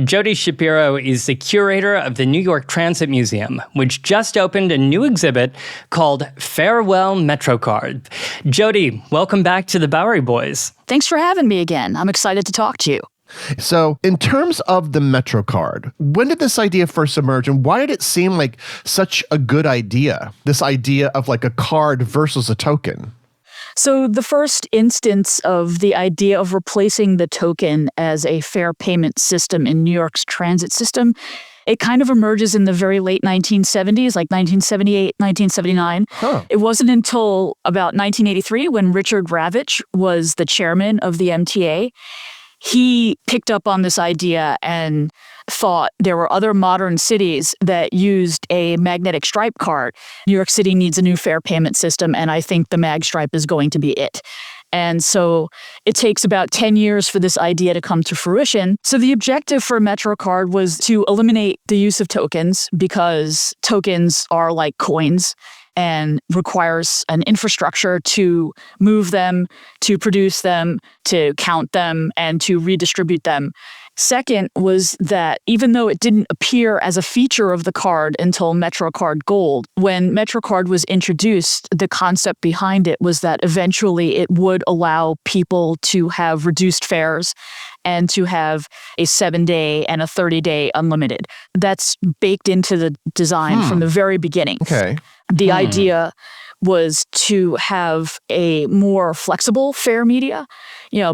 Jody Shapiro is the curator of the New York Transit Museum, which just opened a new exhibit called Farewell MetroCard. Jody, welcome back to the Bowery Boys. Thanks for having me again. I'm excited to talk to you. So in terms of the MetroCard, when did this idea first emerge, and why did it seem like such a good idea, this idea of like a card versus a token? So the first instance of the idea of replacing the token as a fare payment system in New York's transit system, it kind of emerges in the very late 1970s, like 1978, 1979. Huh. It wasn't until about 1983 when Richard Ravitch was the chairman of the MTA. He picked up on this idea and thought there were other modern cities that used a magnetic stripe card. New York City needs a new fare payment system, and I think the mag stripe is going to be it. And so it takes about 10 years for this idea to come to fruition. So the objective for MetroCard was to eliminate the use of tokens, because tokens are like coins and requires an infrastructure to move them, to produce them, to count them, and to redistribute them. Second was that even though it didn't appear as a feature of the card until MetroCard Gold, when MetroCard was introduced, the concept behind it was that eventually it would allow people to have reduced fares and to have a 7-day and a 30-day unlimited. That's baked into the design from the very beginning. Okay. The idea was to have a more flexible fare media,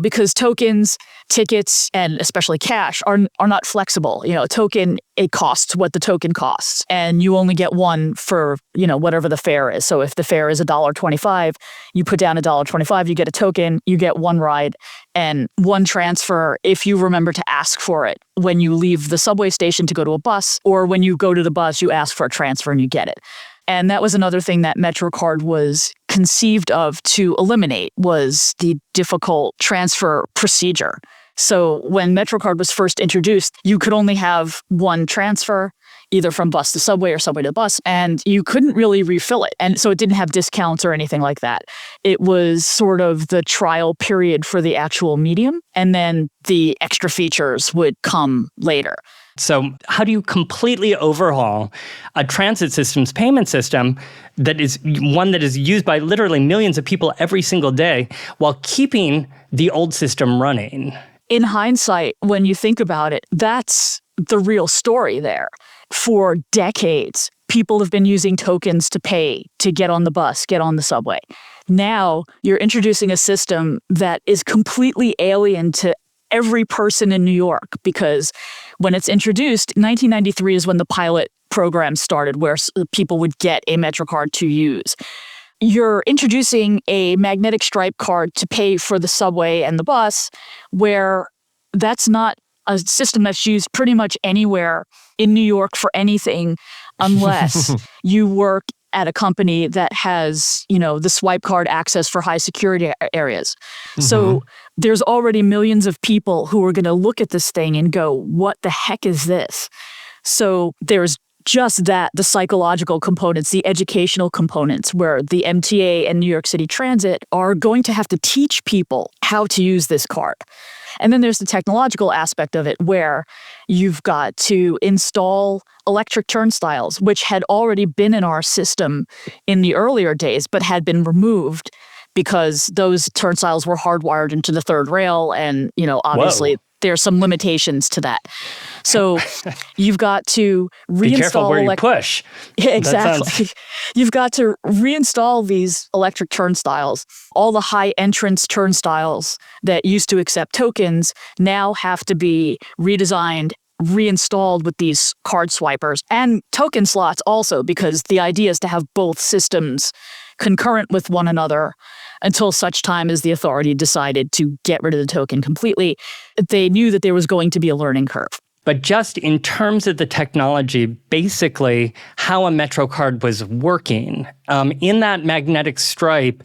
because tokens, tickets, and especially cash are not flexible. A token, it costs what the token costs, and you only get one for, whatever the fare is. So if the fare is $1.25, you put down $1.25, you get a token, you get one ride and one transfer if you remember to ask for it when you leave the subway station to go to a bus, or when you go to the bus, you ask for a transfer and you get it. And that was another thing that MetroCard was conceived of to eliminate was the difficult transfer procedure. So when MetroCard was first introduced, you could only have one transfer, either from bus to subway or subway to bus, and you couldn't really refill it. And so it didn't have discounts or anything like that. It was sort of the trial period for the actual medium, and then the extra features would come later. So how do you completely overhaul a transit system's payment system that is one that is used by literally millions of people every single day while keeping the old system running? In hindsight, when you think about it, that's the real story there. For decades, people have been using tokens to pay to get on the bus, get on the subway. Now you're introducing a system that is completely alien to every person in New York, because when it's introduced, 1993 is when the pilot program started where people would get a MetroCard to use. You're introducing a magnetic stripe card to pay for the subway and the bus, where that's not a system that's used pretty much anywhere in New York for anything unless you work at a company that has, the swipe card access for high security areas. Mm-hmm. So there's already millions of people who are going to look at this thing and go, what the heck is this? So there's just that, the psychological components, the educational components, where the MTA and New York City Transit are going to have to teach people how to use this card. And then there's the technological aspect of it, where you've got to install electric turnstiles, which had already been in our system in the earlier days, but had been removed because those turnstiles were hardwired into the third rail. And, obviously, Whoa. There's some limitations to that. So you've got to reinstall... Be careful where you push. Exactly. You've got to reinstall these electric turnstiles. All the high entrance turnstiles that used to accept tokens now have to be redesigned, reinstalled with these card swipers and token slots also, because the idea is to have both systems concurrent with one another until such time as the authority decided to get rid of the token completely. They knew that there was going to be a learning curve. But just in terms of the technology, basically how a MetroCard was working, in that magnetic stripe,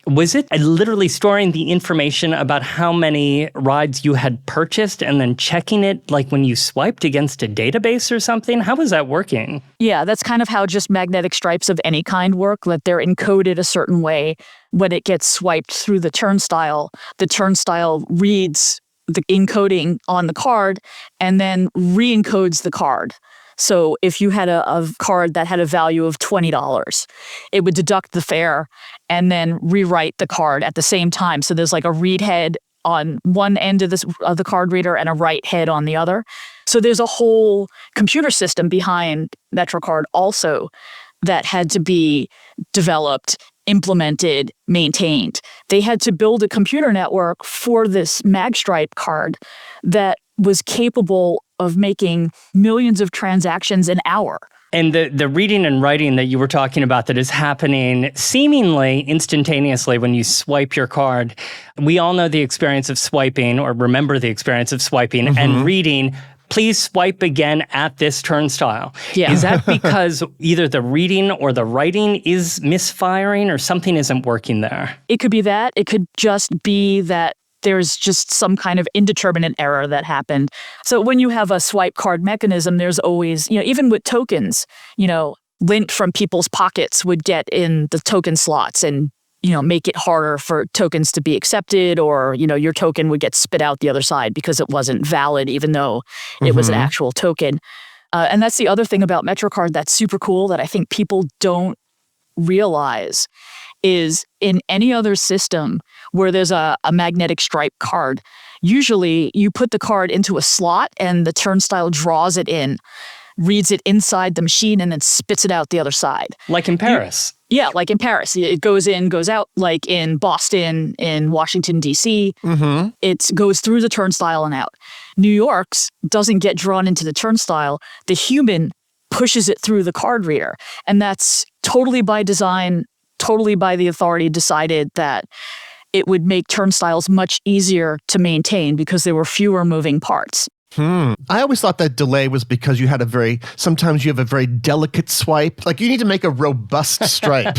was it literally storing the information about how many rides you had purchased and then checking it like when you swiped against a database or something? How was that working? Yeah, that's kind of how just magnetic stripes of any kind work, that they're encoded a certain way. When it gets swiped through the turnstile reads the encoding on the card and then re-encodes the card. So if you had a card that had a value of $20, it would deduct the fare and then rewrite the card at the same time. So there's like a read head on one end of the card reader and a write head on the other. So there's a whole computer system behind MetroCard also that had to be developed, implemented, maintained. They had to build a computer network for this magstripe card that was capable of making millions of transactions an hour. And the reading and writing that you were talking about that is happening seemingly instantaneously when you swipe your card, we all know the experience of swiping, or remember the experience of swiping and reading, please swipe again at this turnstile. Yeah. Is that because either the reading or the writing is misfiring or something isn't working there? It could be that. It could just be that there's just some kind of indeterminate error that happened. So when you have a swipe card mechanism, there's always, even with tokens, lint from people's pockets would get in the token slots and, make it harder for tokens to be accepted, or, your token would get spit out the other side because it wasn't valid, even though it was an actual token. And that's the other thing about MetroCard that's super cool that I think people don't realize is in any other system where there's a magnetic stripe card, usually you put the card into a slot and the turnstile draws it in, reads it inside the machine, and then spits it out the other side. Like in Paris. Yeah, like in Paris. It goes in, goes out, like in Boston, in Washington, D.C. It goes through the turnstile and out. New York's doesn't get drawn into the turnstile. The human pushes it through the card reader. And that's totally by design, totally by the authority decided that it would make turnstiles much easier to maintain because there were fewer moving parts. I always thought that delay was because sometimes you have a very delicate swipe. Like you need to make a robust stripe.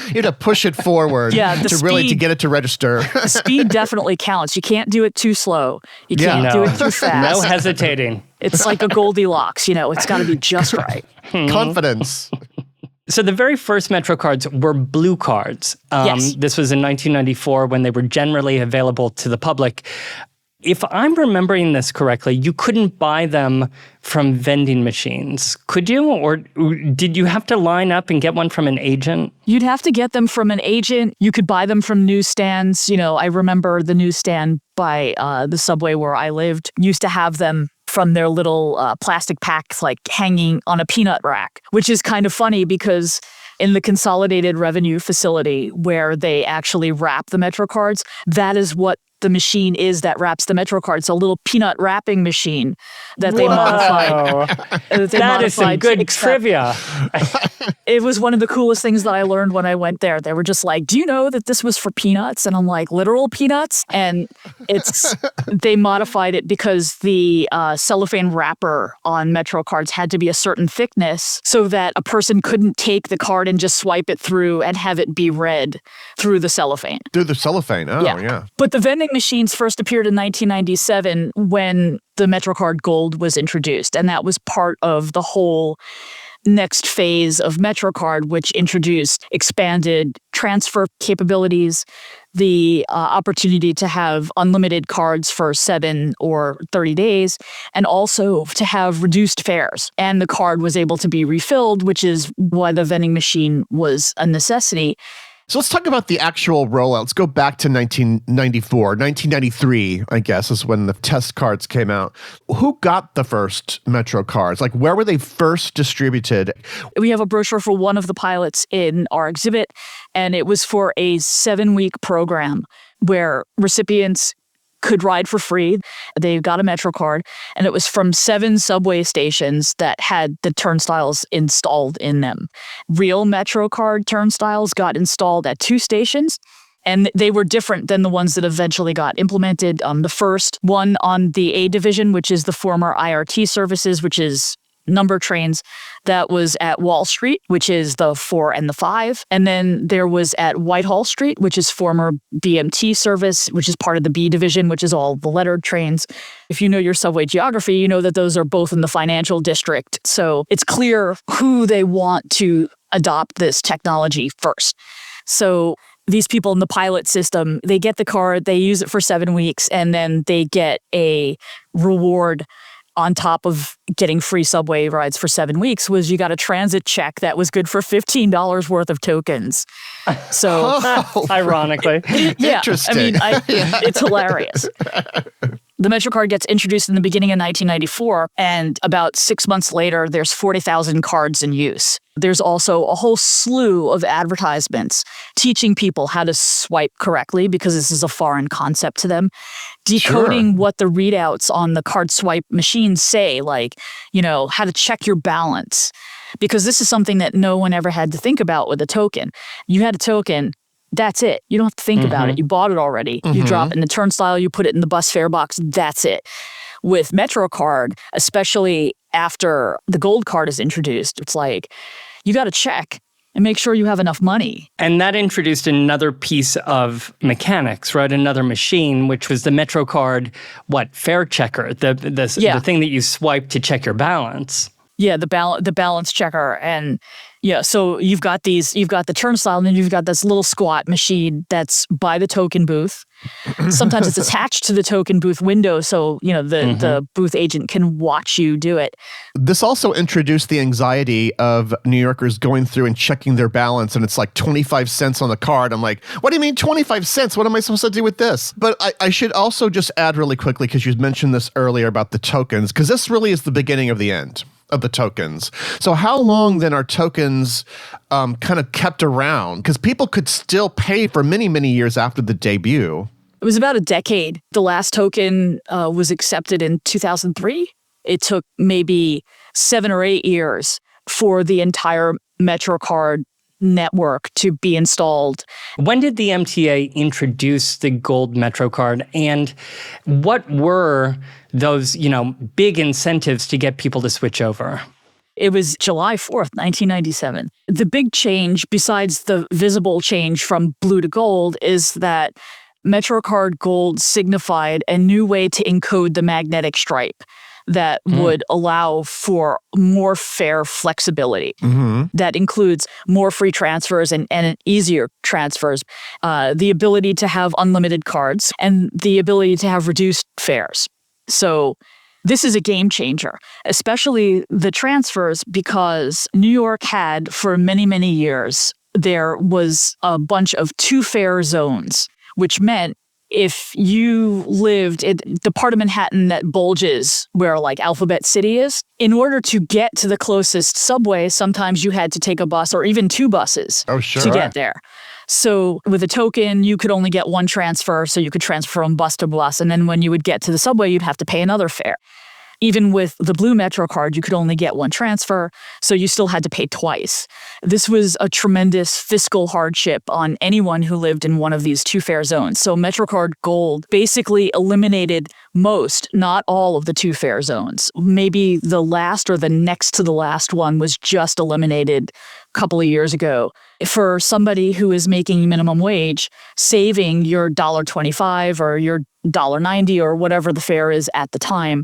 You have to push it forward to get it to register. The speed definitely counts. You can't do it too slow. You can't do it too fast. No hesitating. It's like a Goldilocks, it's got to be just right. Confidence. So the very first MetroCards were blue cards. Yes. This was in 1994 when they were generally available to the public. If I'm remembering this correctly, you couldn't buy them from vending machines, could you? Or did you have to line up and get one from an agent? You'd have to get them from an agent. You could buy them from newsstands. I remember the newsstand by the subway where I lived used to have them from their little plastic packs, like hanging on a peanut rack, which is kind of funny because in the Consolidated Revenue Facility where they actually wrap the MetroCards, that is what the machine is that wraps the MetroCard. It's a little peanut wrapping machine that they modified. That is some good trivia. It was one of the coolest things that I learned when I went there. They were just like, do you know that this was for peanuts? And I'm like, literal peanuts? And they modified it because the cellophane wrapper on MetroCards had to be a certain thickness so that a person couldn't take the card and just swipe it through and have it be read through the cellophane. Through the cellophane, yeah. But the vending machines first appeared in 1997 when the MetroCard Gold was introduced. And that was part of the whole next phase of MetroCard, which introduced expanded transfer capabilities, the opportunity to have unlimited cards for 7 or 30 days, and also to have reduced fares. And the card was able to be refilled, which is why the vending machine was a necessity. So let's talk about the actual rollout. Let's go back to 1994. 1993, I guess, is when the test cards came out. Who got the first MetroCards? Like, where were they first distributed? We have a brochure for one of the pilots in our exhibit, and it was for a 7-week program where recipients could ride for free. They got a MetroCard, and it was from 7 subway stations that had the turnstiles installed in them. Real MetroCard turnstiles got installed at 2 stations, and they were different than the ones that eventually got implemented. The first one on the A division, which is the former IRT services, which is number trains, that was at Wall Street, which is the 4 and the 5. And then there was at Whitehall Street, which is former BMT service, which is part of the B division, which is all the lettered trains. If you know your subway geography, you know that those are both in the financial district. So it's clear who they want to adopt this technology first. So these people in the pilot system, they get the card, they use it for 7 weeks, and then they get a reward on top of getting free subway rides for 7 weeks. Was you got a transit check that was good for $15 worth of tokens. So ironically. Yeah. Interesting. It's hilarious. The MetroCard gets introduced in the beginning of 1994, and about 6 months later, there's 40,000 cards in use. There's also a whole slew of advertisements teaching people how to swipe correctly, because this is a foreign concept to them, decoding what the readouts on the card swipe machines say, like, how to check your balance, because this is something that no one ever had to think about with a token. You had a token. That's it. You don't have to think about it. You bought it already. You drop it in the turnstile, you put it in the bus fare box. That's it. With MetroCard, especially after the gold card is introduced, it's like, you got to check and make sure you have enough money. And that introduced another piece of mechanics, right? Another machine, which was the MetroCard, fare checker, the thing that you swipe to check your balance. Yeah, the balance checker. And so you've got the turnstile, and then you've got this little squat machine that's by the token booth. Sometimes it's attached to the token booth window, so the booth agent can watch you do it. This also introduced the anxiety of New Yorkers going through and checking their balance, and it's like 25 cents on the card. I'm like, what do you mean 25 cents? What am I supposed to do with this? But I should also just add really quickly, because you mentioned this earlier about the tokens, because this really is the beginning of the end of the tokens. So how long then are tokens kind of kept around? Because people could still pay for many, many years after the debut. It was about a decade. The last token was accepted in 2003. It took maybe 7 or 8 years for the entire MetroCard network to be installed. When did the MTA introduce the gold MetroCard, and what were those, big incentives to get people to switch over? It was July 4th, 1997. The big change, besides the visible change from blue to gold, is that MetroCard Gold signified a new way to encode the magnetic stripe that would allow for more fare flexibility. That includes more free transfers and easier transfers, the ability to have unlimited cards, and the ability to have reduced fares. So this is a game changer, especially the transfers, because New York had, for many, many years, there was a bunch of two-fare zones, which meant if you lived in the part of Manhattan that bulges where like Alphabet City is, in order to get to the closest subway, sometimes you had to take a bus or even two buses to get there. So with a token, you could only get one transfer, so you could transfer from bus to bus. And then when you would get to the subway, you'd have to pay another fare. Even with the blue MetroCard, you could only get one transfer, so you still had to pay twice. This was a tremendous fiscal hardship on anyone who lived in one of these two-fare zones. So MetroCard Gold basically eliminated most, not all, of the two-fare zones. Maybe the last or the next to the last one was just eliminated a couple of years ago. For somebody who is making minimum wage, saving your $1.25 or your $1.90 or whatever the fare is at the time,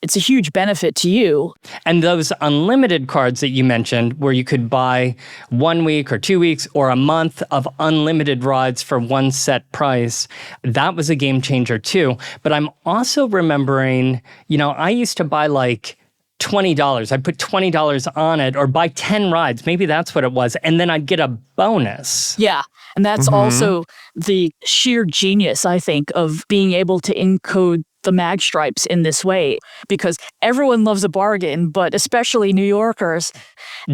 it's a huge benefit to you. And those unlimited cards that you mentioned, where you could buy 1 week or 2 weeks or a month of unlimited rides for one set price, that was a game changer too. But I'm also remembering, I used to buy like $20. I'd put $20 on it or buy 10 rides. Maybe that's what it was. And then I'd get a bonus. Yeah. And that's also the sheer genius, I think, of being able to encode the mag stripes in this way, because everyone loves a bargain, but especially New Yorkers.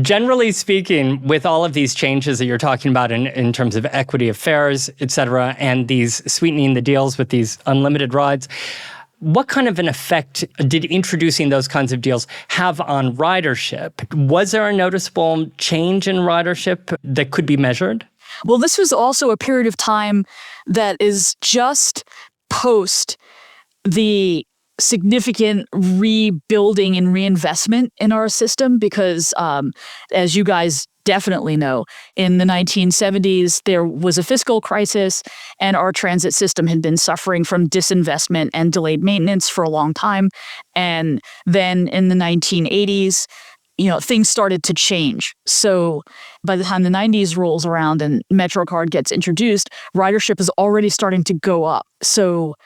Generally speaking, with all of these changes that you're talking about in terms of equity of fares, et cetera, and these sweetening the deals with these unlimited rides, what kind of an effect did introducing those kinds of deals have on ridership? Was there a noticeable change in ridership that could be measured? Well, this was also a period of time that is just post the significant rebuilding and reinvestment in our system, because as you guys definitely know, in the 1970s, there was a fiscal crisis and our transit system had been suffering from disinvestment and delayed maintenance for a long time. And then in the 1980s, things started to change. So by the time the 90s rolls around and MetroCard gets introduced, ridership is already starting to go up. So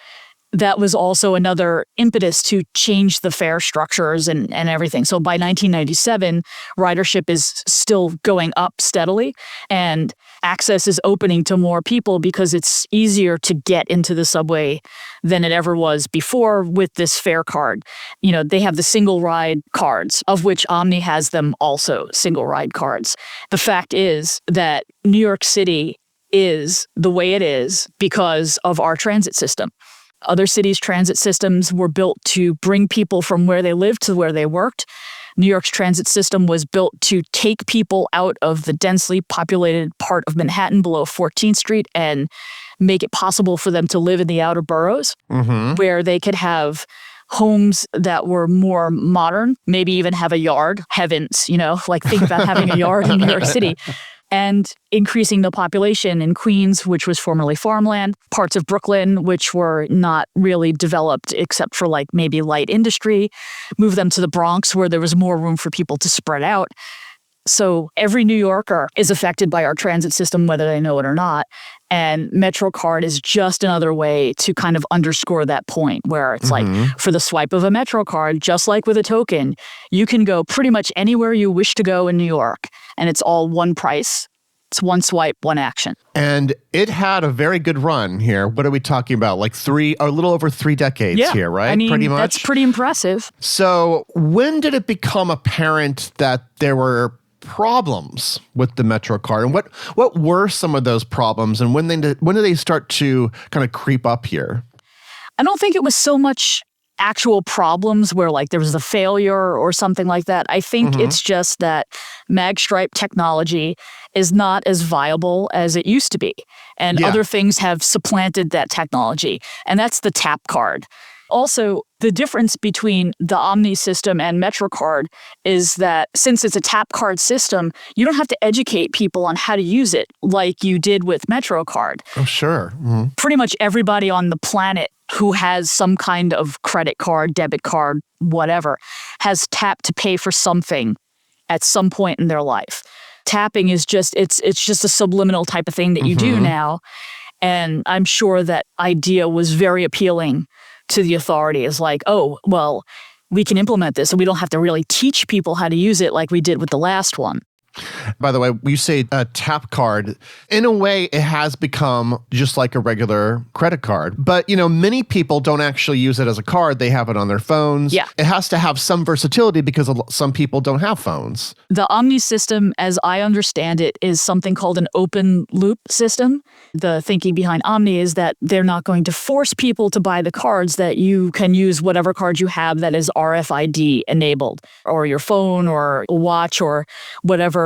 that was also another impetus to change the fare structures and everything. So by 1997, ridership is still going up steadily, and access is opening to more people because it's easier to get into the subway than it ever was before with this fare card. They have the single ride cards, of which OMNY has them also, single ride cards. The fact is that New York City is the way it is because of our transit system. Other cities' transit systems were built to bring people from where they lived to where they worked. New York's transit system was built to take people out of the densely populated part of Manhattan below 14th Street and make it possible for them to live in the outer boroughs, where they could have homes that were more modern, maybe even have a yard. Heavens, think about having a yard in New York City. And increasing the population in Queens, which was formerly farmland, parts of Brooklyn, which were not really developed except for maybe light industry, move them to the Bronx, where there was more room for people to spread out. So every New Yorker is affected by our transit system, whether they know it or not. And MetroCard is just another way to kind of underscore that point, where it's for the swipe of a MetroCard, just like with a token, you can go pretty much anywhere you wish to go in New York, and it's all one price. It's one swipe, one action. And it had a very good run here. What are we talking about? A little over 3 decades here, right? I mean, pretty much. That's pretty impressive. So when did it become apparent that there were problems with the MetroCard, and what were some of those problems, and when did they start to kind of creep up here? I don't think it was so much actual problems where like there was a failure or something like that. I think it's just that magstripe technology is not as viable as it used to be. And other things have supplanted that technology. And that's the tap card. Also, the difference between the Omni system and MetroCard is that since it's a tap card system, you don't have to educate people on how to use it like you did with MetroCard. Oh, sure. Pretty much everybody on the planet who has some kind of credit card, debit card, whatever, has tap to pay for something at some point in their life. Tapping is just, it's just a subliminal type of thing that you do now. And I'm sure that idea was very appealing to the authorities, like, oh, well, we can implement this and we don't have to really teach people how to use it like we did with the last one. By the way, you say a tap card. In a way, it has become just like a regular credit card. But, many people don't actually use it as a card. They have it on their phones. Yeah. It has to have some versatility because some people don't have phones. The Omni system, as I understand it, is something called an open loop system. The thinking behind Omni is that they're not going to force people to buy the cards, that you can use whatever card you have that is RFID enabled, or your phone or a watch or whatever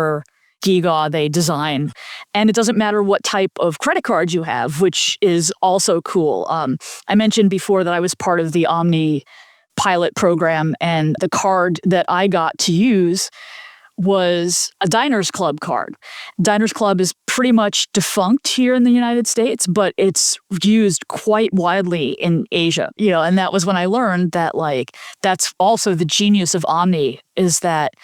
giga they design. And it doesn't matter what type of credit card you have, which is also cool. I mentioned before that I was part of the Omni pilot program, and the card that I got to use was a Diners Club card. Diners Club is pretty much defunct here in the United States, but it's used quite widely in Asia. And that was when I learned that, like, that's also the genius of Omni, is that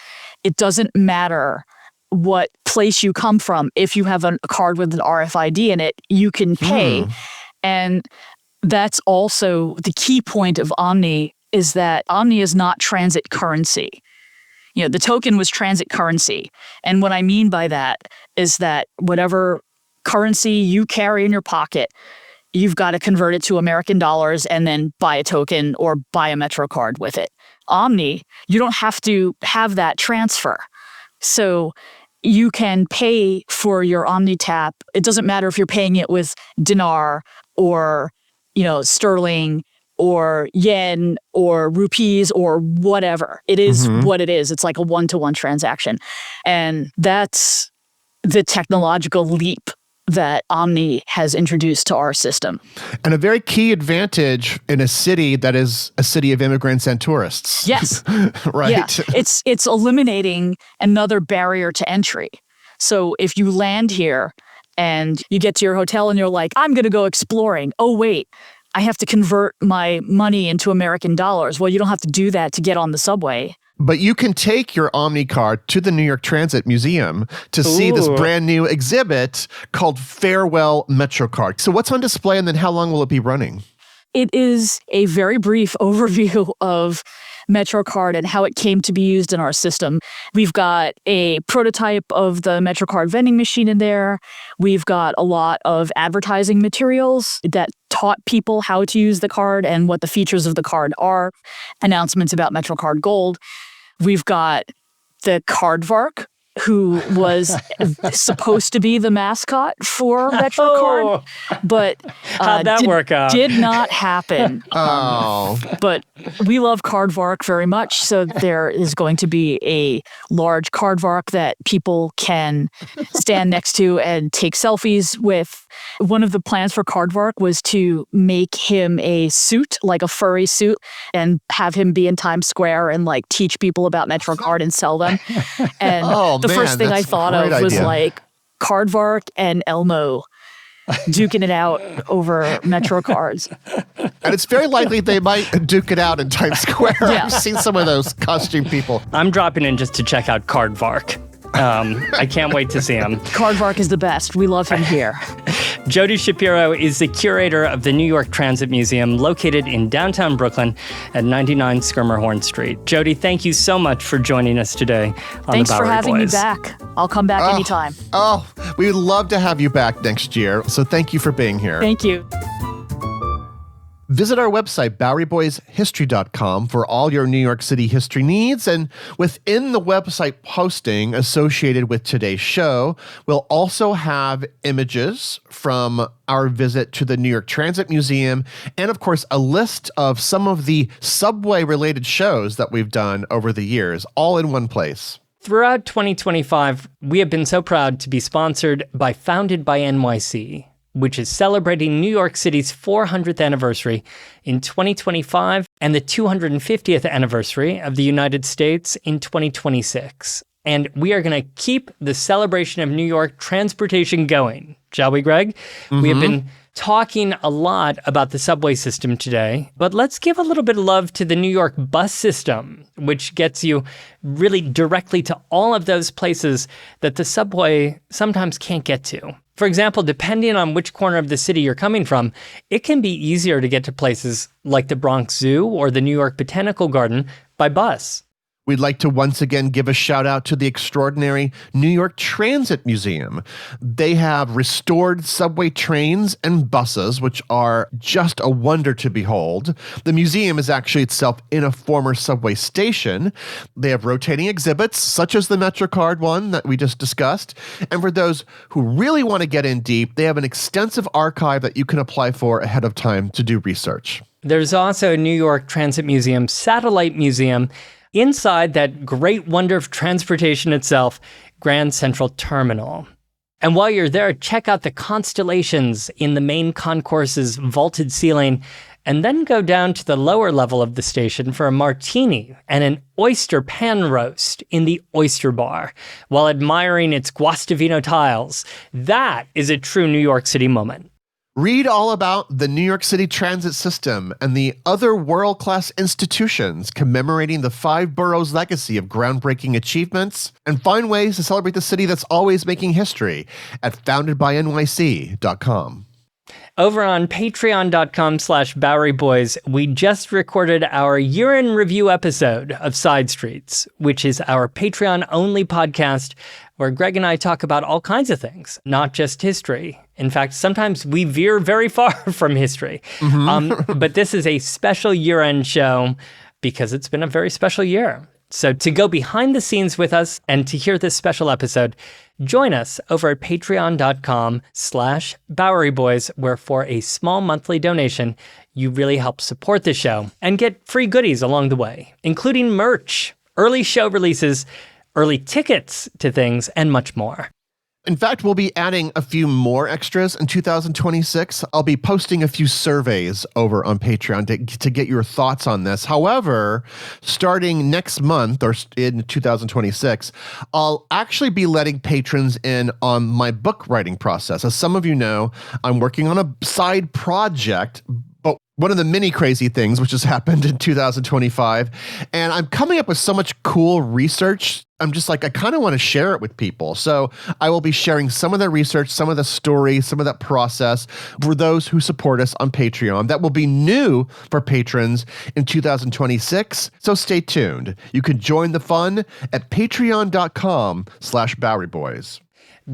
it doesn't matter what place you come from. If you have a card with an RFID in it, you can pay. And that's also the key point of Omni, is that Omni is not transit currency. The token was transit currency. And what I mean by that is that whatever currency you carry in your pocket, you've got to convert it to American dollars and then buy a token or buy a MetroCard with it. Omni, you don't have to have that transfer. So you can pay for your OmniTap. It doesn't matter if you're paying it with dinar or, sterling or yen or rupees or whatever. It is what it is. It's like a one-to-one transaction. And that's the technological leap that Omni has introduced to our system. And a very key advantage in a city that is a city of immigrants and tourists. Yes. Right? Yeah. It's eliminating another barrier to entry. So if you land here and you get to your hotel and you're like, I'm going to go exploring. Oh, wait, I have to convert my money into American dollars. Well, you don't have to do that to get on the subway. But you can take your Omni card to the New York Transit Museum to see this brand new exhibit called Farewell MetroCard. So what's on display, and then how long will it be running? It is a very brief overview of MetroCard and how it came to be used in our system. We've got a prototype of the MetroCard vending machine in there. We've got a lot of advertising materials that taught people how to use the card and what the features of the card are, announcements about MetroCard Gold. We've got the Cardvark, who was supposed to be the mascot for MetroCard, but how'd that work out? Did not happen. But we love Cardvark very much, so there is going to be a large Cardvark that people can stand next to and take selfies with. One of the plans for Cardvark was to make him a suit, like a furry suit, and have him be in Times Square and like teach people about MetroCard and sell them. And the first thing I thought of was like Cardvark and Elmo duking it out over MetroCards. And it's very likely they might duke it out in Times Square. I've seen some of those costume people. I'm dropping in just to check out Cardvark. I can't wait to see him. Cardvark is the best. We love him here. Jody Shapiro is the curator of the New York Transit Museum, located in downtown Brooklyn at 99 Schermerhorn Street. Jody, thank you so much for joining us today on the Bowery Boys. Thanks for having me back. I'll come back anytime. We would love to have you back next year. So thank you for being here. Thank you. Visit our website, BoweryBoysHistory.com, for all your New York City history needs. And within the website posting associated with today's show, we'll also have images from our visit to the New York Transit Museum and, of course, a list of some of the subway-related shows that we've done over the years, all in one place. Throughout 2025, we have been so proud to be sponsored by Founded by NYC, which is celebrating New York City's 400th anniversary in 2025 and the 250th anniversary of the United States in 2026. And we are going to keep the celebration of New York transportation going, shall we, Greg? Mm-hmm. We have been talking a lot about the subway system today, but let's give a little bit of love to the New York bus system, which gets you really directly to all of those places that the subway sometimes can't get to. For example, depending on which corner of the city you're coming from, it can be easier to get to places like the Bronx Zoo or the New York Botanical Garden by bus. We'd like to once again give a shout out to the extraordinary New York Transit Museum. They have restored subway trains and buses, which are just a wonder to behold. The museum is actually itself in a former subway station. They have rotating exhibits, such as the MetroCard one that we just discussed. And for those who really want to get in deep, they have an extensive archive that you can apply for ahead of time to do research. There's also a New York Transit Museum satellite museum inside that great wonder of transportation itself, Grand Central Terminal. And while you're there, check out the constellations in the main concourse's vaulted ceiling, and then go down to the lower level of the station for a martini and an oyster pan roast in the Oyster Bar, while admiring its Guastavino tiles. That is a true New York City moment. Read all about the New York City transit system and the other world-class institutions commemorating the 5 boroughs' legacy of groundbreaking achievements, and find ways to celebrate the city that's always making history at foundedbynyc.com. Over on patreon.com/BoweryBoys, we just recorded our year-in review episode of Side Streets, which is our Patreon-only podcast where Greg and I talk about all kinds of things, not just history. In fact, sometimes we veer very far from history. Mm-hmm. But this is a special year-end show because it's been a very special year. So to go behind the scenes with us and to hear this special episode, join us over at patreon.com/BoweryBoys, where for a small monthly donation, you really help support the show and get free goodies along the way, including merch, early show releases, early tickets to things, and much more. In fact, we'll be adding a few more extras in 2026. I'll be posting a few surveys over on Patreon to get your thoughts on this. However, starting next month or in 2026, I'll actually be letting patrons in on my book writing process. As some of you know, I'm working on a side project, but one of the many crazy things which has happened in 2025, and I'm coming up with so much cool research. I'm just like, I kind of want to share it with people. So I will be sharing some of the research, some of the story, some of that process for those who support us on Patreon. That will be new for patrons in 2026. So stay tuned. You can join the fun at patreon.com/BoweryBoys.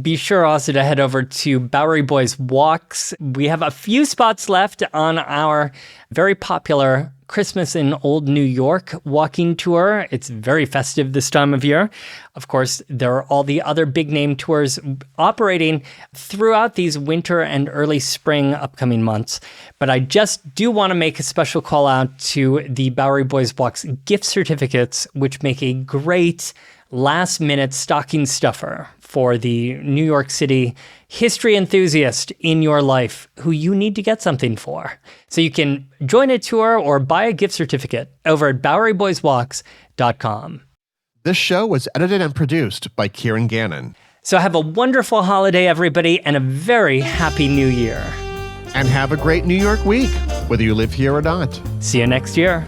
Be sure also to head over to Bowery Boys Walks. We have a few spots left on our very popular Christmas in Old New York walking tour. It's very festive this time of year. Of course, there are all the other big name tours operating throughout these winter and early spring upcoming months. But I just do want to make a special call out to the Bowery Boys Walks gift certificates, which make a great last-minute stocking stuffer for the New York City history enthusiast in your life who you need to get something for. So you can join a tour or buy a gift certificate over at BoweryBoysWalks.com. This show was edited and produced by Kieran Gannon. So have a wonderful holiday, everybody, and a very happy new year. And have a great New York week, whether you live here or not. See you next year.